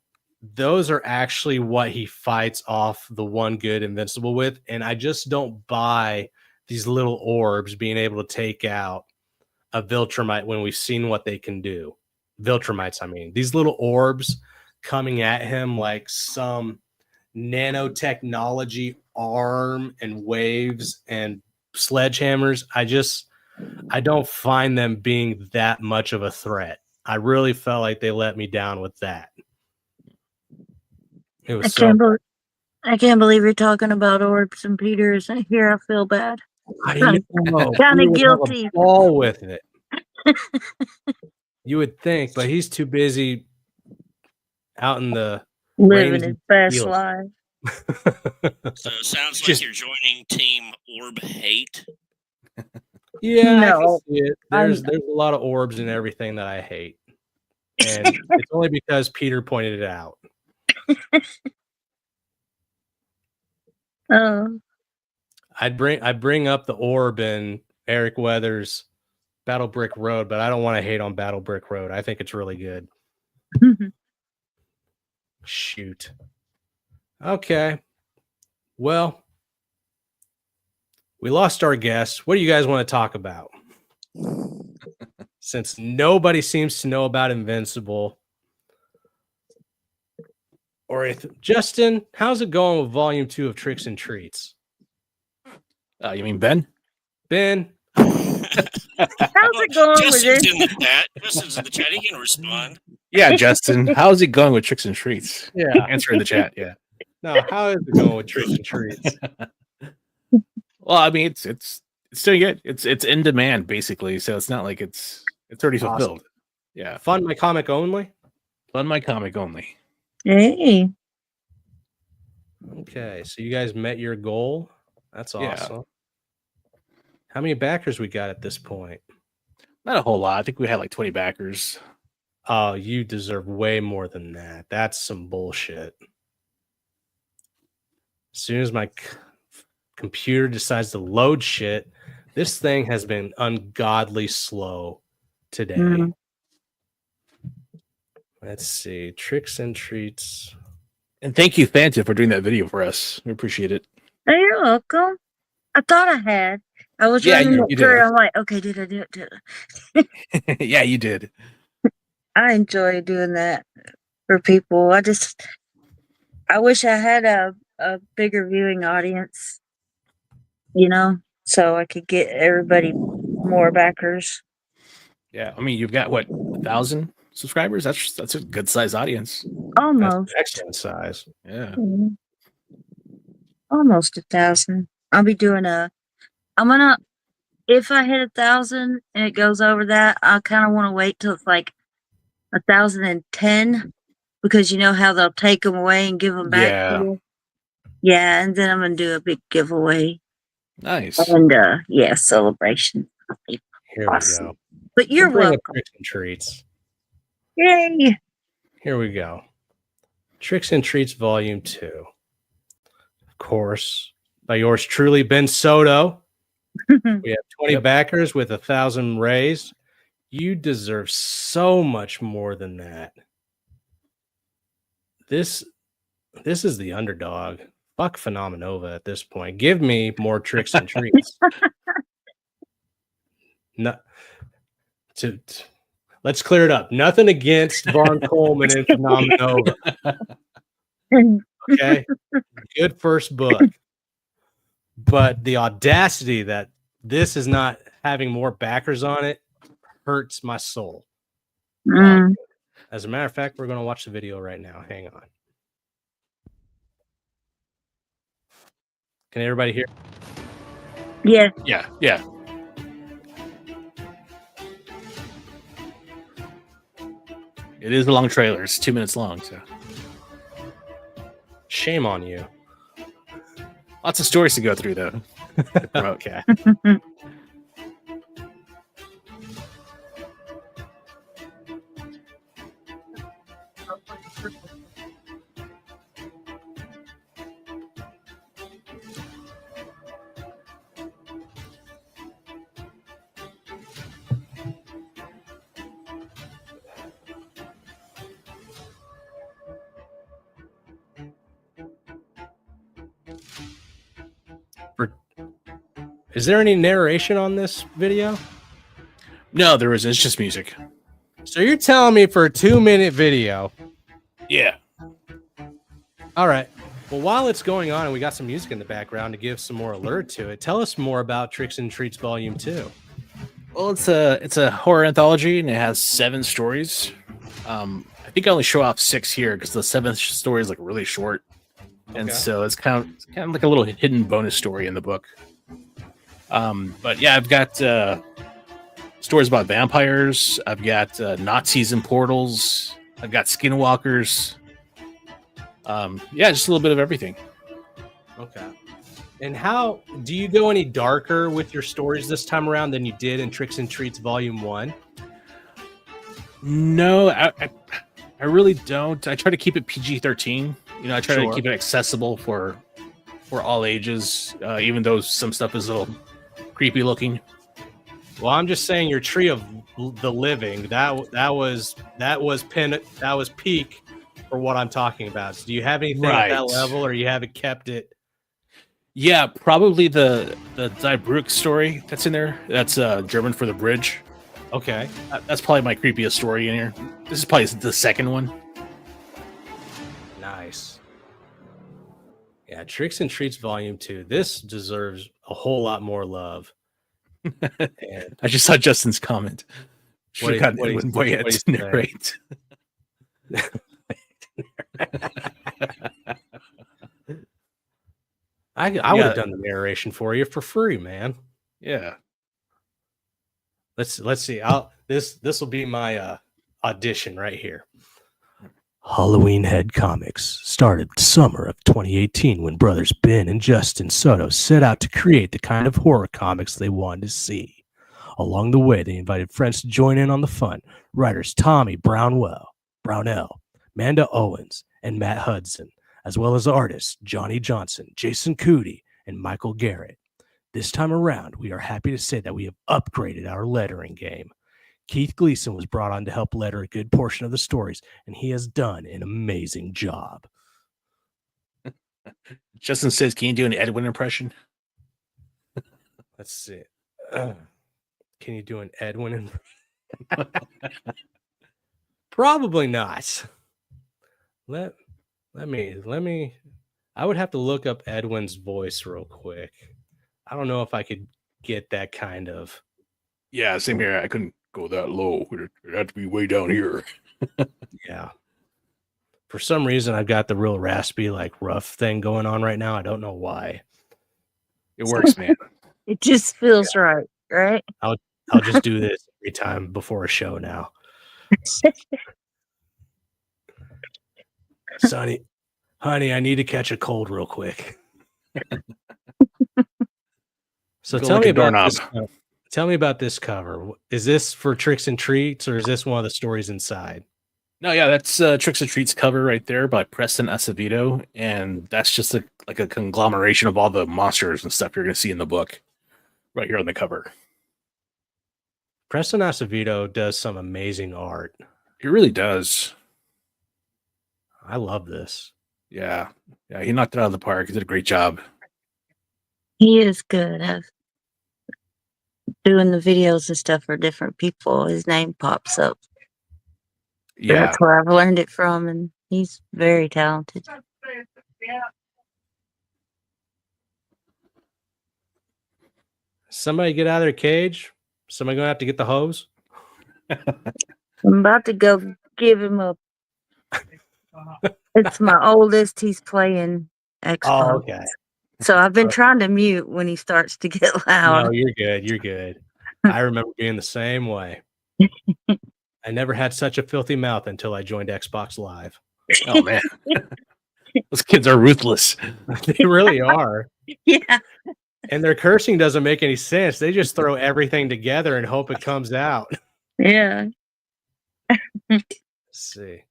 those are actually what he fights off the one good Invincible with. And I just don't buy these little orbs being able to take out a Viltrumite when we've seen what they can do. Viltrumites, I mean, these little orbs coming at him like some nanotechnology arm and waves and sledgehammers. I don't find them being that much of a threat. I really felt like they let me down with that. It was I can't believe you're talking about orbs and Peters. Here I feel bad. I know. Kind He of would have a guilty. ball with it. You would think, but he's too busy out in the Living his best fields. life. So it sounds like you're joining Team Orb Hate. Yeah, I can No, see it. There's a lot of orbs and everything that I hate, and it's only because Peter pointed it out. Oh, I bring up the orb in Eric Weathers' Battle Brick Road, but I don't want to hate on Battle Brick Road. I think it's really good. Shoot. Okay. Well, we lost our guest. What do you guys want to talk about? Since nobody seems to know about Invincible. Or if Justin, how's it going with Volume 2 of Tricks and Treats? You mean Ben? Ben? how's it going with Justin's this? in the chat. Justin's in the chat. He can respond. Yeah, Justin. How's it going with Tricks and Treats? Yeah. Answer in the chat. Yeah. No, how is it going with Tricks and Treats? Well, I mean, it's still good. It's in demand basically, so it's not like it's already fulfilled. Yeah. Fund My Comic only? Fund My Comic only. Hey, Okay, so you guys met your goal. That's Yeah. awesome. How many backers we got at this point? Not a whole lot. I think we had like 20 backers. Oh, you deserve way more than that. That's some bullshit. As soon as my computer decides to load shit, this thing has been ungodly slow today. Mhm. Let's see. Tricks and Treats. And thank you, Fanta, for doing that video for us. We appreciate it. Oh, you're welcome. I thought I had. I was Yeah, running you it did. through. I'm like, okay, did I do it? Did I? Yeah, you did. I enjoy doing that for people. I wish I had a bigger viewing audience, so I could get everybody more backers. Yeah, I mean, you've got what, 1,000 subscribers? That's a good size audience. Almost. That's excellent size. Yeah. Mhm. Almost 1,000. I'll be doing if I hit 1,000 and it goes over that, I kind of want to wait till it's like 1,010 because you know how they'll take them away and give them back Yeah. to you. Yeah, and then I'm gonna do a big giveaway Nice. and celebration. Here Awesome. we go. But you're We'll bring up welcome. Tricks and Treats. Yay! Here we go. Tricks and Treats Volume 2. Of course, by yours truly, Ben Soto. We have 20 backers with 1,000 raised. You deserve so much more than that. This is the underdog. Fuck Phenomenova at this point. Give me more Tricks and Treats. No, let's clear it up. Nothing against Vaughn Coleman and Phenomenova. Okay, good first book, but the audacity that this is not having more backers on it hurts my soul. Mm. As a matter of fact, we're going to watch the video right now. Hang on. Can everybody hear? Yeah. Yeah. It is a long trailer. It's 2 minutes long, so Shame on you. lots of stories to go through, though. Okay. Is there any narration on this video? No, there isn't. It's just music. So you're telling me for a 2-minute video? Yeah. All right. Well, while it's going on and we got some music in the background to give some more alert to it, tell us more about Tricks and Treats Volume 2. Well, it's a horror anthology and it has 7 stories. I think I only show off 6 here because the 7th story is like really short, and so it's kind of like a little hidden bonus story in the book. But yeah, I've got stories about vampires. I've got Nazis and portals. I've got skinwalkers. Yeah, just a little bit of everything. Okay. And how do you go any darker with your stories this time around than you did in Tricks and Treats Volume 1? No, I really don't. I try to keep it PG-13. You know, I try to keep it accessible for all ages, even though some stuff is a little creepy looking. Well, I'm just saying your Tree of the Living, that was peak for what I'm talking about. So do you have anything at that level, or you haven't kept it? Yeah, probably the Die Brücke story that's in there. That's German for the bridge. Okay. That's probably my creepiest story in here. This is probably the second one. Nice. Yeah, Tricks and Treats Volume 2. This deserves a whole lot more love. And I just saw Justin's comment. What Should have gotten boy yet to narrate. I would have done the narration for you for free, man. Yeah. Let's see. This will be my audition right here. Halloween Head Comics started the summer of 2018 when brothers Ben and Justin Soto set out to create the kind of horror comics they wanted to see. Along the way, they invited friends to join in on the fun. Writers Tommy Brownell, Manda Owens, and Matt Hudson, as well as artists Johnny Johnson, Jason Cootie, and Michael Garrett. This time around, we are happy to say that we have upgraded our lettering game. Keith Gleason was brought on to help letter a good portion of the stories, and he has done an amazing job. Justin says, can you do an Edwin impression? Let's see. Can you do an Edwin impression? Probably not. Let me. I would have to look up Edwin's voice real quick. I don't know if I could get that kind of. Yeah, same here. I couldn't go that low. It had to be way down here. Yeah. For some reason, I've got the real raspy, like rough thing going on right now. I don't know why. It works, man. It just feels right? I'll just do this every time before a show now. Sonny, honey, I need to catch a cold real quick. So tell me about this. Tell me about this cover. Is this for Tricks and Treats, or is this one of the stories inside? No, yeah, that's Tricks and Treats cover right there by Preston Acevedo, and that's just like a conglomeration of all the monsters and stuff you're going to see in the book right here on the cover. Preston Acevedo does some amazing art. He really does. I love this. Yeah, he knocked it out of the park. He did a great job. He is good at doing the videos and stuff for different people. His name pops up. Yeah, That's where I've learned it from, and he's very talented. Somebody get out of their cage. Somebody gonna have to get the hose. I'm about to go give him a. It's my oldest. He's playing Xbox. Oh, okay. So I've been trying to mute when he starts to get loud. No, you're good. You're good. I remember being the same way. I never had such a filthy mouth until I joined Xbox Live. Oh man, those kids are ruthless. They really are. Yeah. And their cursing doesn't make any sense. They just throw everything together and hope it comes out. Yeah. Let's see.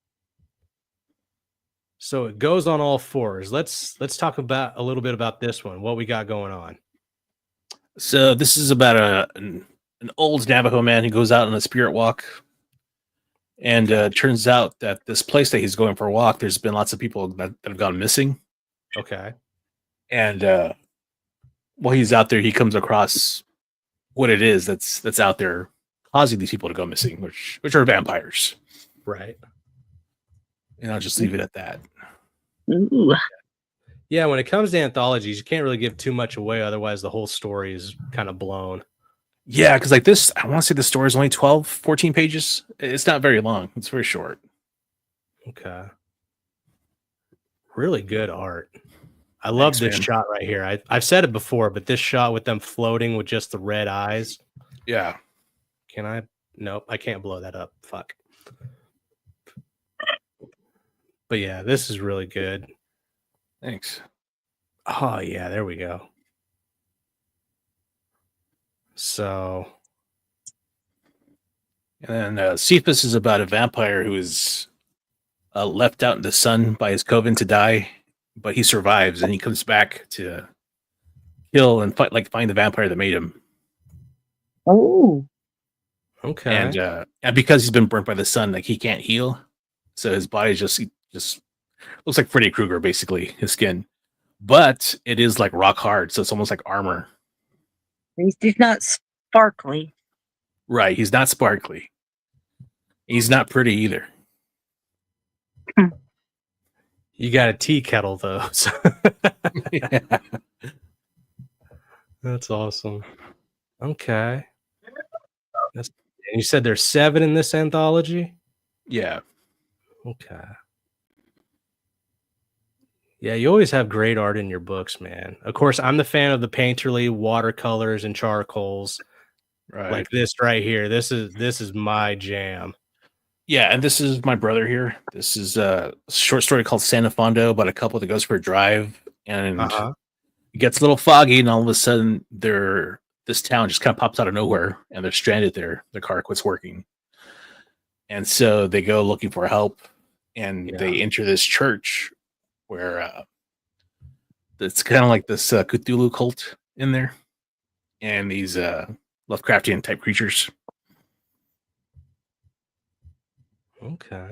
So it goes on all fours. Let's talk about a little bit about this one. What we got going on. So this is about an old Navajo man who goes out on a spirit walk, and turns out that this place that he's going for a walk, there's been lots of people that have gone missing. Okay. And while he's out there, he comes across what it is that's out there causing these people to go missing, which are vampires. Right. And I'll just leave it at that. Ooh. Yeah, when it comes to anthologies, you can't really give too much away, otherwise the whole story is kind of blown. Yeah, because like this, I want to say the story is only 12, 14 pages. It's not very long. It's very short. Okay. Really good art. I love Thanks, this man. shot right here. I've said it before, but this shot with them floating with just the red eyes. Yeah. Can I? Nope, I can't blow that up. Fuck. But yeah, this is really good. Thanks. Oh, yeah, there we go. So. And then Cephas is about a vampire who is left out in the sun by his coven to die, but he survives and he comes back to kill and find the vampire that made him. Oh. Okay. And because he's been burnt by the sun, like he can't heal, so his body just looks like Freddy Krueger, basically, his skin. But it is like rock hard, so it's almost like armor. He's not sparkly. Right, he's not sparkly. He's not pretty either. You got a tea kettle, though. So. Yeah. That's awesome. Okay. And you said there's 7 in this anthology? Yeah. Okay. Yeah, you always have great art in your books, man. Of course, I'm the fan of the painterly watercolors and charcoals. Right. Like this right here. This is my jam. Yeah, and this is my brother here. This is a short story called Santa Fondo about a couple that goes for a drive, and it gets a little foggy, and all of a sudden this town just kind of pops out of nowhere, and they're stranded there. Their car quits working. And so they go looking for help, and they enter this church where it's kind of like this Cthulhu cult in there, and these Lovecraftian type creatures. Okay.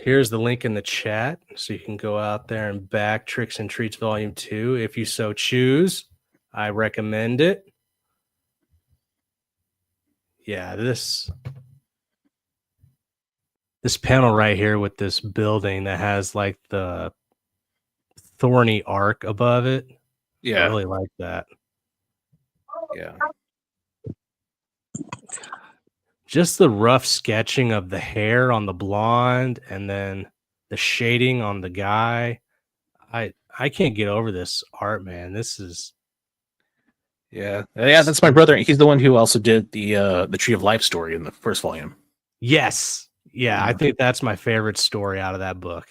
Here's the link in the chat, so you can go out there and back Tricks and Treats Volume 2 if you so choose. I recommend it. Yeah, this panel right here with this building that has like the thorny arc above it. Yeah. I really like that. Yeah. Just the rough sketching of the hair on the blonde and then the shading on the guy. I can't get over this art, man. This is that's my brother. He's the one who also did the Tree of Life story in the first volume. Yes. Yeah, I think that's my favorite story out of that book.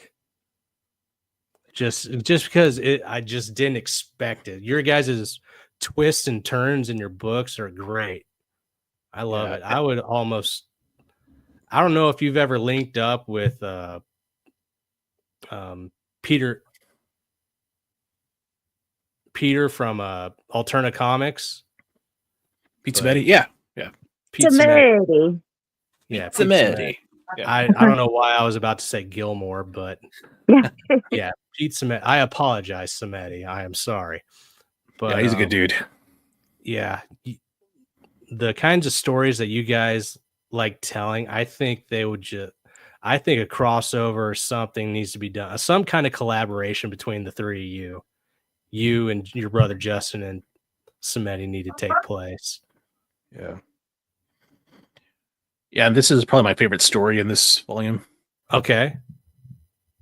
Just because I just didn't expect it. Your guys' twists and turns in your books are great. I love it. I would almost, I don't know if you've ever linked up with Peter from Alterna Comics. Pizza Betty? Yeah. Pizza Medi. Yeah, Pizza Medi. Yeah. I don't know why I was about to say Gilmore, but yeah, Pizza Medi. I apologize, Samedi. I am sorry. But yeah, he's a good dude. Yeah. The kinds of stories that you guys like telling, I think they would I think a crossover or something needs to be done. Some kind of collaboration between the three of you and your brother Justin, and cementing need to take place. Yeah. Yeah, and this is probably my favorite story in this volume. Okay.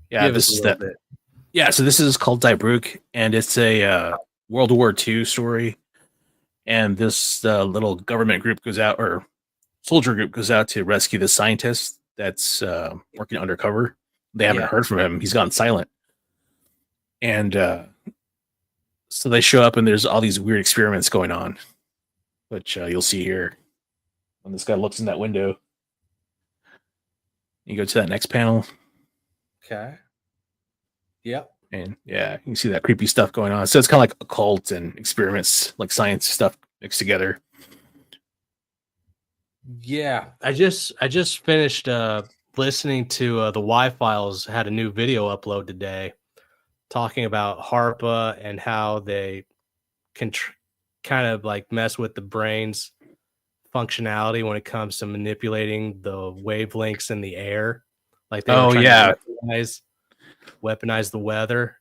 Yeah, Give us this a is little that. bit. Yeah, so this is called Die Brook, and it's a World War II story. And this little government group goes out, or soldier group goes out to rescue the scientist that's working undercover. They haven't heard from him; he's gone silent. And so they show up, and there's all these weird experiments going on, which you'll see here when this guy looks in that window. You go to that next panel. Okay. Yep. And yeah, you can see that creepy stuff going on. So it's kind of like occult and experiments, like science stuff mixed together. Yeah. I just finished listening to the Y-Files had a new video upload today talking about HARPA and how they can kind of like mess with the brain's functionality when it comes to manipulating the wavelengths in the air. Like they were trying to weaponize the weather.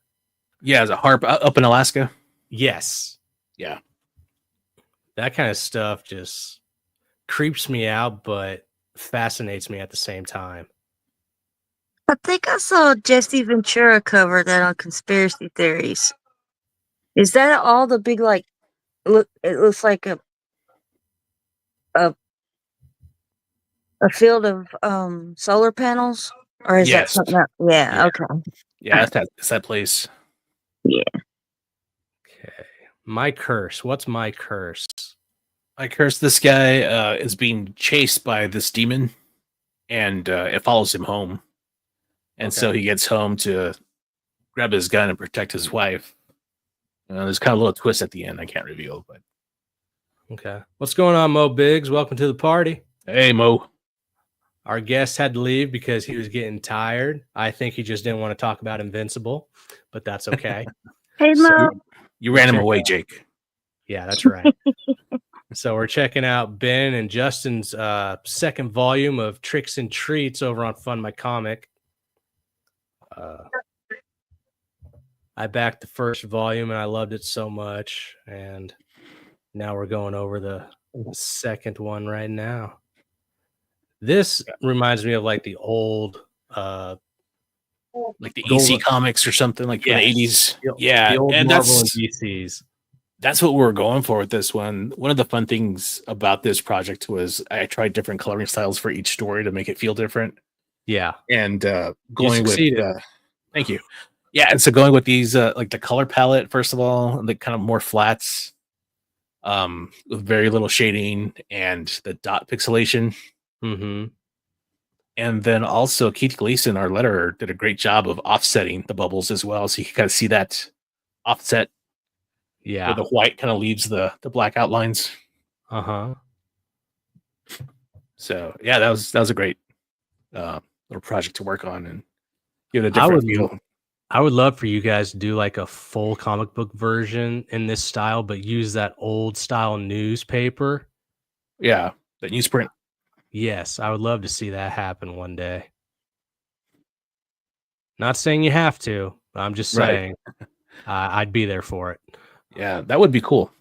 Yeah, as a HARP up in Alaska. Yes. Yeah. That kind of stuff just creeps me out, but fascinates me at the same time. I think I saw Jesse Ventura cover that on conspiracy theories. Is that all the big like? Look, it looks like a field of solar panels, or is that something else? Yeah. Okay. Yeah, it's that place. Yeah. Okay. My curse. What's my curse? My curse. This guy is being chased by this demon, and it follows him home. And so he gets home to grab his gun and protect his wife. There's kind of a little twist at the end I can't reveal, but okay. What's going on, Mo Biggs? Welcome to the party. Hey, Mo. Our guest had to leave because he was getting tired. I think he just didn't want to talk about Invincible, but that's okay. Hey, Mo. You ran him away, Jake. Yeah, that's right. So we're checking out Ben and Justin's second volume of Tricks and Treats over on Fund My Comic. I backed the first volume and I loved it so much. And now we're going over the second one right now. This reminds me of like the old like the EC comics or something like from the 80s. The old and Marvel and DCs. That's what we were going for with this one. One of the fun things about this project was I tried different coloring styles for each story to make it feel different. Yeah. And going with thank you. Yeah, and so going with these like the color palette, first of all, the kind of more flats, with very little shading and the dot pixelation. Mm-hmm. And then also Keith Gleason, our letterer, did a great job of offsetting the bubbles as well. So you can kind of see that offset. Yeah. Where the white kind of leaves the black outlines. Uh-huh. So yeah, that was a great little project to work on and give it a different feel. I would love for you guys to do like a full comic book version in this style, but use that old style newspaper. Yeah, the newsprint. Yes, I would love to see that happen one day. Not saying you have to, but I'm just saying I'd be there for it. Yeah, that would be cool.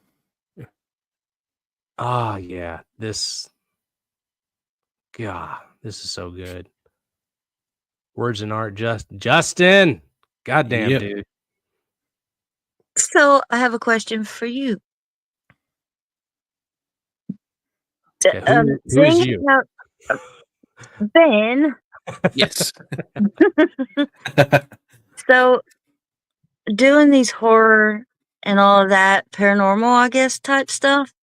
Ah, yeah. This is so good. Words and art, Justin. Goddamn, dude. So I have a question for you. Okay, who is you? Ben. Yes. So doing these horror and all of that paranormal, I guess, type stuff.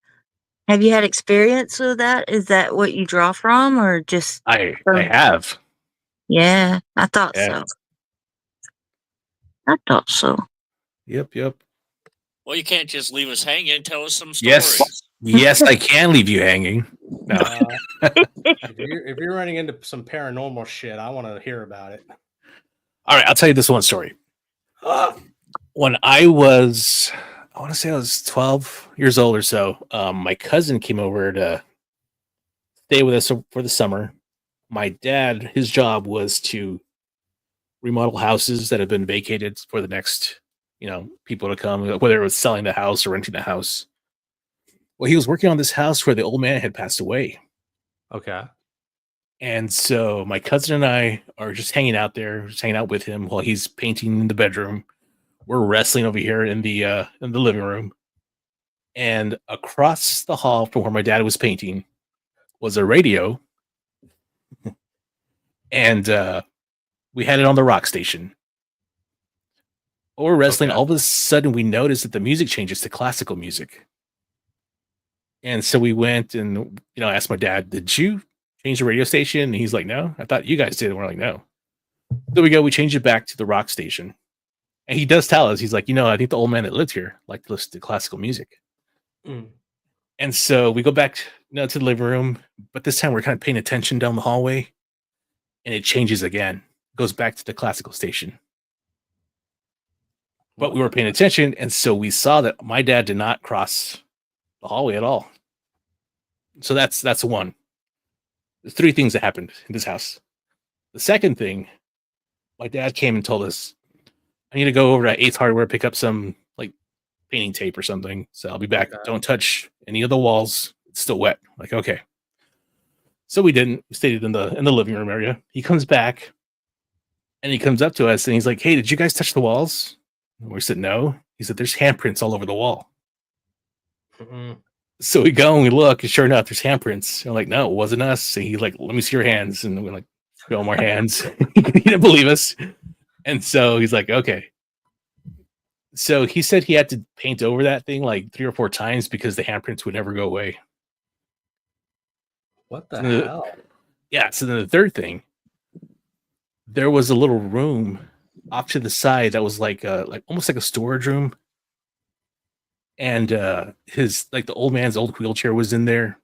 Have you had experience with that? Is that what you draw from, or just? I have. Yeah, I thought so. I thought so. Yep. Well, you can't just leave us hanging. Tell us some stories. Yes, I can leave you hanging. No. If you're running into some paranormal shit, I want to hear about it. All right, I'll tell you this one story. When I want to say I was 12 years old or so, my cousin came over to stay with us for the summer. My dad, his job was to remodel houses that have been vacated for the next, people to come, whether it was selling the house or renting the house. Well, he was working on this house where the old man had passed away. Okay. And so my cousin and I are just hanging out there, just hanging out with him while he's painting in the bedroom. We're wrestling over here in the living room. And across the hall from where my dad was painting was a radio. And we had it on the rock station. While we're wrestling, all of a sudden we noticed that the music changes to classical music. And so we went and, asked my dad, did you change the radio station? And he's like, no, I thought you guys did. And we're like, no. So we change it back to the rock station. And he does tell us, he's like, I think the old man that lived here liked to listen to classical music. Mm. And so we go back to the living room, but this time we're kind of paying attention down the hallway, and it changes again, goes back to the classical station. But we were paying attention, and so we saw that my dad did not cross the hallway at all. So that's one. There's 3 things that happened in this house. The second thing, my dad came and told us, I need to go over to Ace Hardware, pick up some like painting tape or something. So I'll be back. Okay. Don't touch any of the walls. It's still wet. Like, okay. So we didn't. We stayed in the living room area. He comes back and he comes up to us and he's like, hey, did you guys touch the walls? And we said, no. He said, there's handprints all over the wall. Mm-hmm. So we go and we look, and sure enough, there's handprints. And we're like, no, it wasn't us. And he like, let me see your hands. And we're like, show him our hands. He didn't believe us. And so he's like, okay. So he said he had to paint over that thing like 3 or 4 times because the handprints would never go away. What the hell? Yeah. So then the third thing, there was a little room off to the side that was like almost like a storage room. And his like the old man's old wheelchair was in there.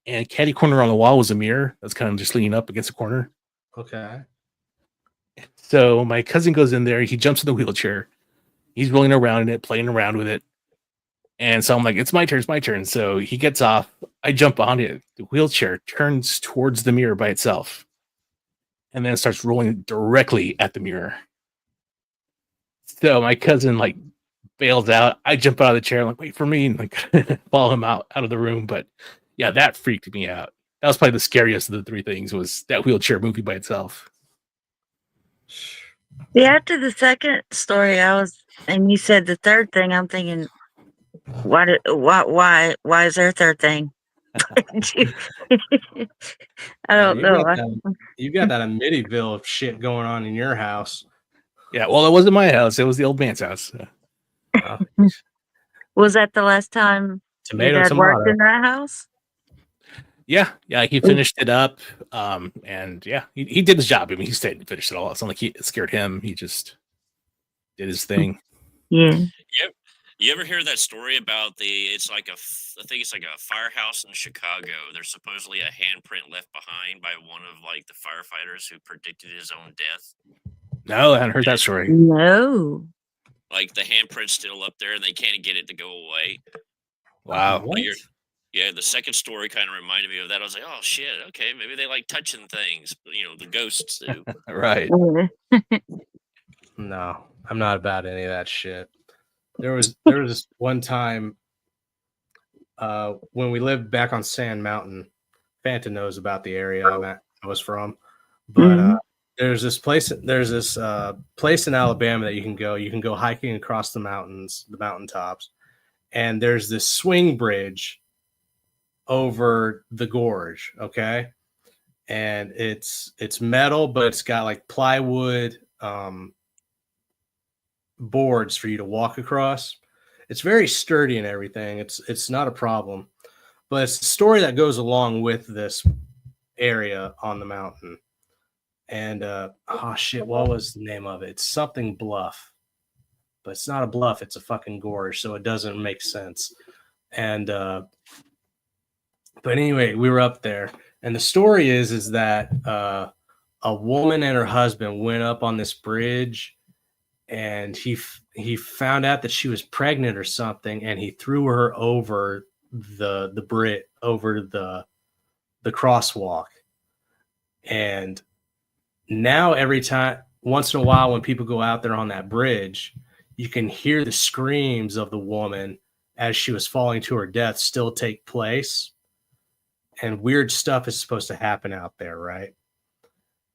And catty corner on the wall was a mirror that's kind of just leaning up against the corner. Okay. So my cousin goes in there. He jumps in the wheelchair. He's rolling around in it, playing around with it. And so I'm like, it's my turn. So he gets off. I jump on it. The wheelchair turns towards the mirror by itself. And then it starts rolling directly at the mirror. So my cousin like bails out. I jump out of the chair. I'm like, wait for me. And like follow him out of the room. But yeah, that freaked me out. That was probably the scariest of the 3 things was that wheelchair moving by itself. Yeah, after the second story, and you said the third thing, I'm thinking, why is there a third thing? I don't know. You got that Amityville shit going on in your house. Yeah, well, it wasn't my house. It was the old man's house. Was that the last time your dad worked in that house? Yeah, he finished it up, and yeah, he did his job. I mean, he stayed and finished it all. It's not like it scared him. He just did his thing. Yeah. Yep. You ever hear that story about I think it's like a firehouse in Chicago. There's supposedly a handprint left behind by one of like the firefighters who predicted his own death. No, I hadn't heard that story. No. Like the handprint's still up there and they can't get it to go away. Wow. Yeah, the second story kind of reminded me of that. I was like, oh shit, okay, maybe they like touching things, but the ghosts do. Right. No, I'm not about any of that shit. There was this one time when we lived back on Sand Mountain. Fanta knows about the area I was from, but there's this place in Alabama that you can go. You can go hiking across the mountaintops, and there's this swing bridge over the gorge, okay? And it's metal, but it's got like plywood boards for you to walk across. It's very sturdy and everything. It's not a problem. But it's the story that goes along with this area on the mountain. And what was the name of it? It's something bluff. But it's not a bluff, it's a fucking gorge, so it doesn't make sense. And but anyway, we were up there, and the story is that a woman and her husband went up on this bridge, and he found out that she was pregnant or something, and he threw her over the bridge, over the crosswalk. And now once in a while, when people go out there on that bridge, you can hear the screams of the woman as she was falling to her death still take place. And weird stuff is supposed to happen out there, right?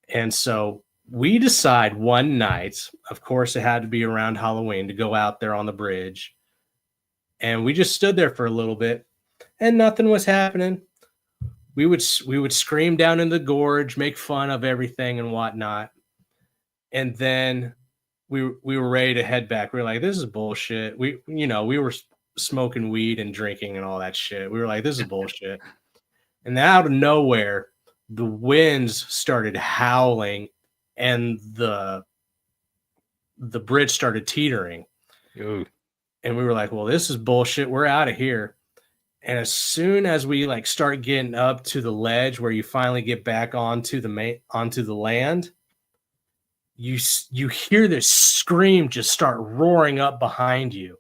And so we decide one night, of course, it had to be around Halloween, to go out there on the bridge. And we just stood there for a little bit and nothing was happening. We would scream down in the gorge, make fun of everything and whatnot. And then we were ready to head back. We were like, this is bullshit. We were smoking weed and drinking and all that shit. We were like, this is bullshit. And out of nowhere, the winds started howling and the bridge started teetering. Ooh. And we were like, well, this is bullshit. We're out of here. And as soon as we like start getting up to the ledge where you finally get back onto the land, you hear this scream just start roaring up behind you.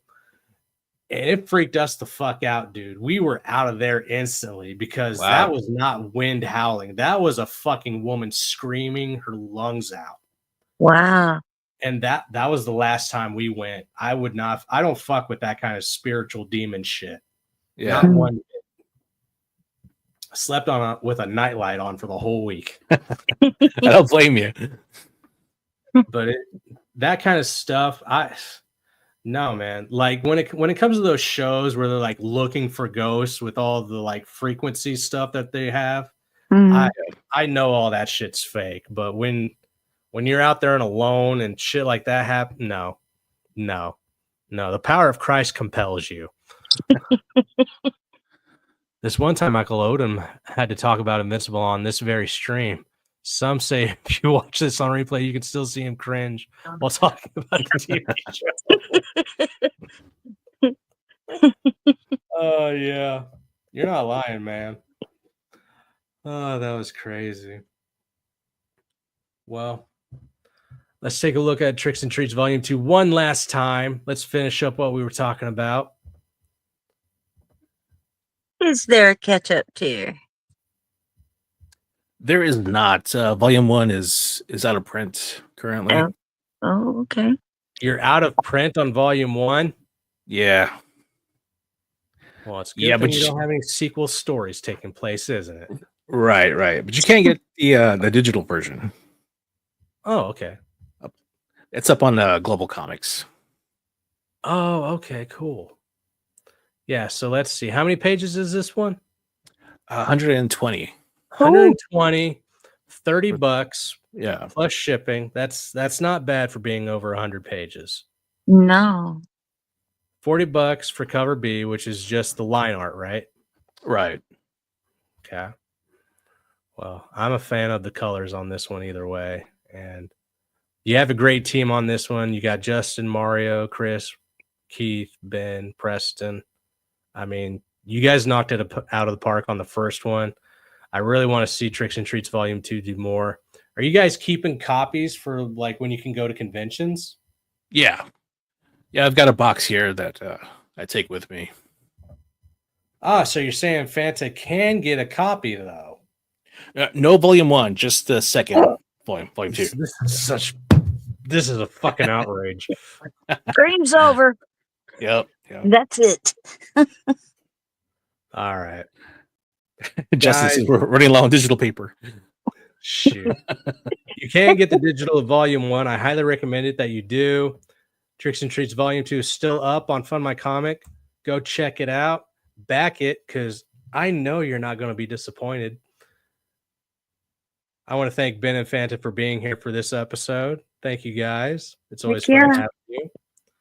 And it freaked us the fuck out, dude. We were out of there instantly because that was not wind howling. That was a fucking woman screaming her lungs out. Wow. And that was the last time we went. I don't fuck with that kind of spiritual demon shit. Yeah. Not one bit. I slept with a nightlight on for the whole week. I don't blame you. But that kind of stuff, no, man. Like when it comes to those shows where they're like looking for ghosts with all the like frequency stuff that they have, I know all that shit's fake. But when you're out there and alone and shit like that happen, no. The power of Christ compels you. This one time Michael Odom had to talk about Invincible on this very stream. Some say if you watch this on replay, you can still see him cringe while talking about the TV show. Oh, yeah. You're not lying, man. Oh, that was crazy. Well, let's take a look at Tricks and Treats Volume 2 one last time. Let's finish up what we were talking about. Is there a catch-up tier? There is not. Volume 1 is out of print currently. Oh, okay. You're out of print on Volume 1? Yeah. Well, it's good but you don't have any sequel stories taking place, isn't it? Right. But you can't get the digital version. Oh, okay. It's up on Global Comics. Oh, okay, cool. Yeah, so let's see. How many pages is this one? 120. 120, $30. Yeah. Plus shipping. That's not bad for being over 100 pages. No. $40 for cover B, which is just the line art, right? Right. Okay. Well, I'm a fan of the colors on this one either way. And you have a great team on this one. You got Justin, Mario, Chris, Keith, Ben, Preston. I mean, you guys knocked it out of the park on the first one. I really want to see Tricks and Treats Volume 2 do more. Are you guys keeping copies for like when you can go to conventions? Yeah, I've got a box here that I take with me. So you're saying Fanta can get a copy though? No Volume 1, just the second volume 2. This is a fucking outrage. Game's over. Yep. That's it. All right. Justin says we're running low on digital paper. Shoot. You can get the digital of Volume 1. I highly recommend it that you do. Tricks and Treats Volume 2 is still up on Fund My Comic. Go check it out. Back it, because I know you're not going to be disappointed. I want to thank Ben and Fanta for being here for this episode. Thank you, guys. It's always fun having you.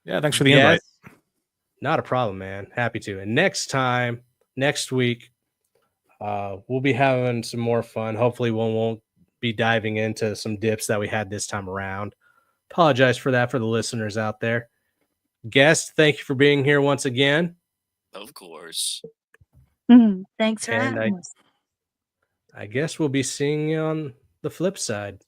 Yeah, thanks for the invite. Not a problem, man. Happy to. And next week, we'll be having some more fun. Hopefully, we won't be diving into some dips that we had this time around. Apologize for that for the listeners out there. Guest, thank you for being here once again. Of course. Thanks for having us. I guess we'll be seeing you on the flip side.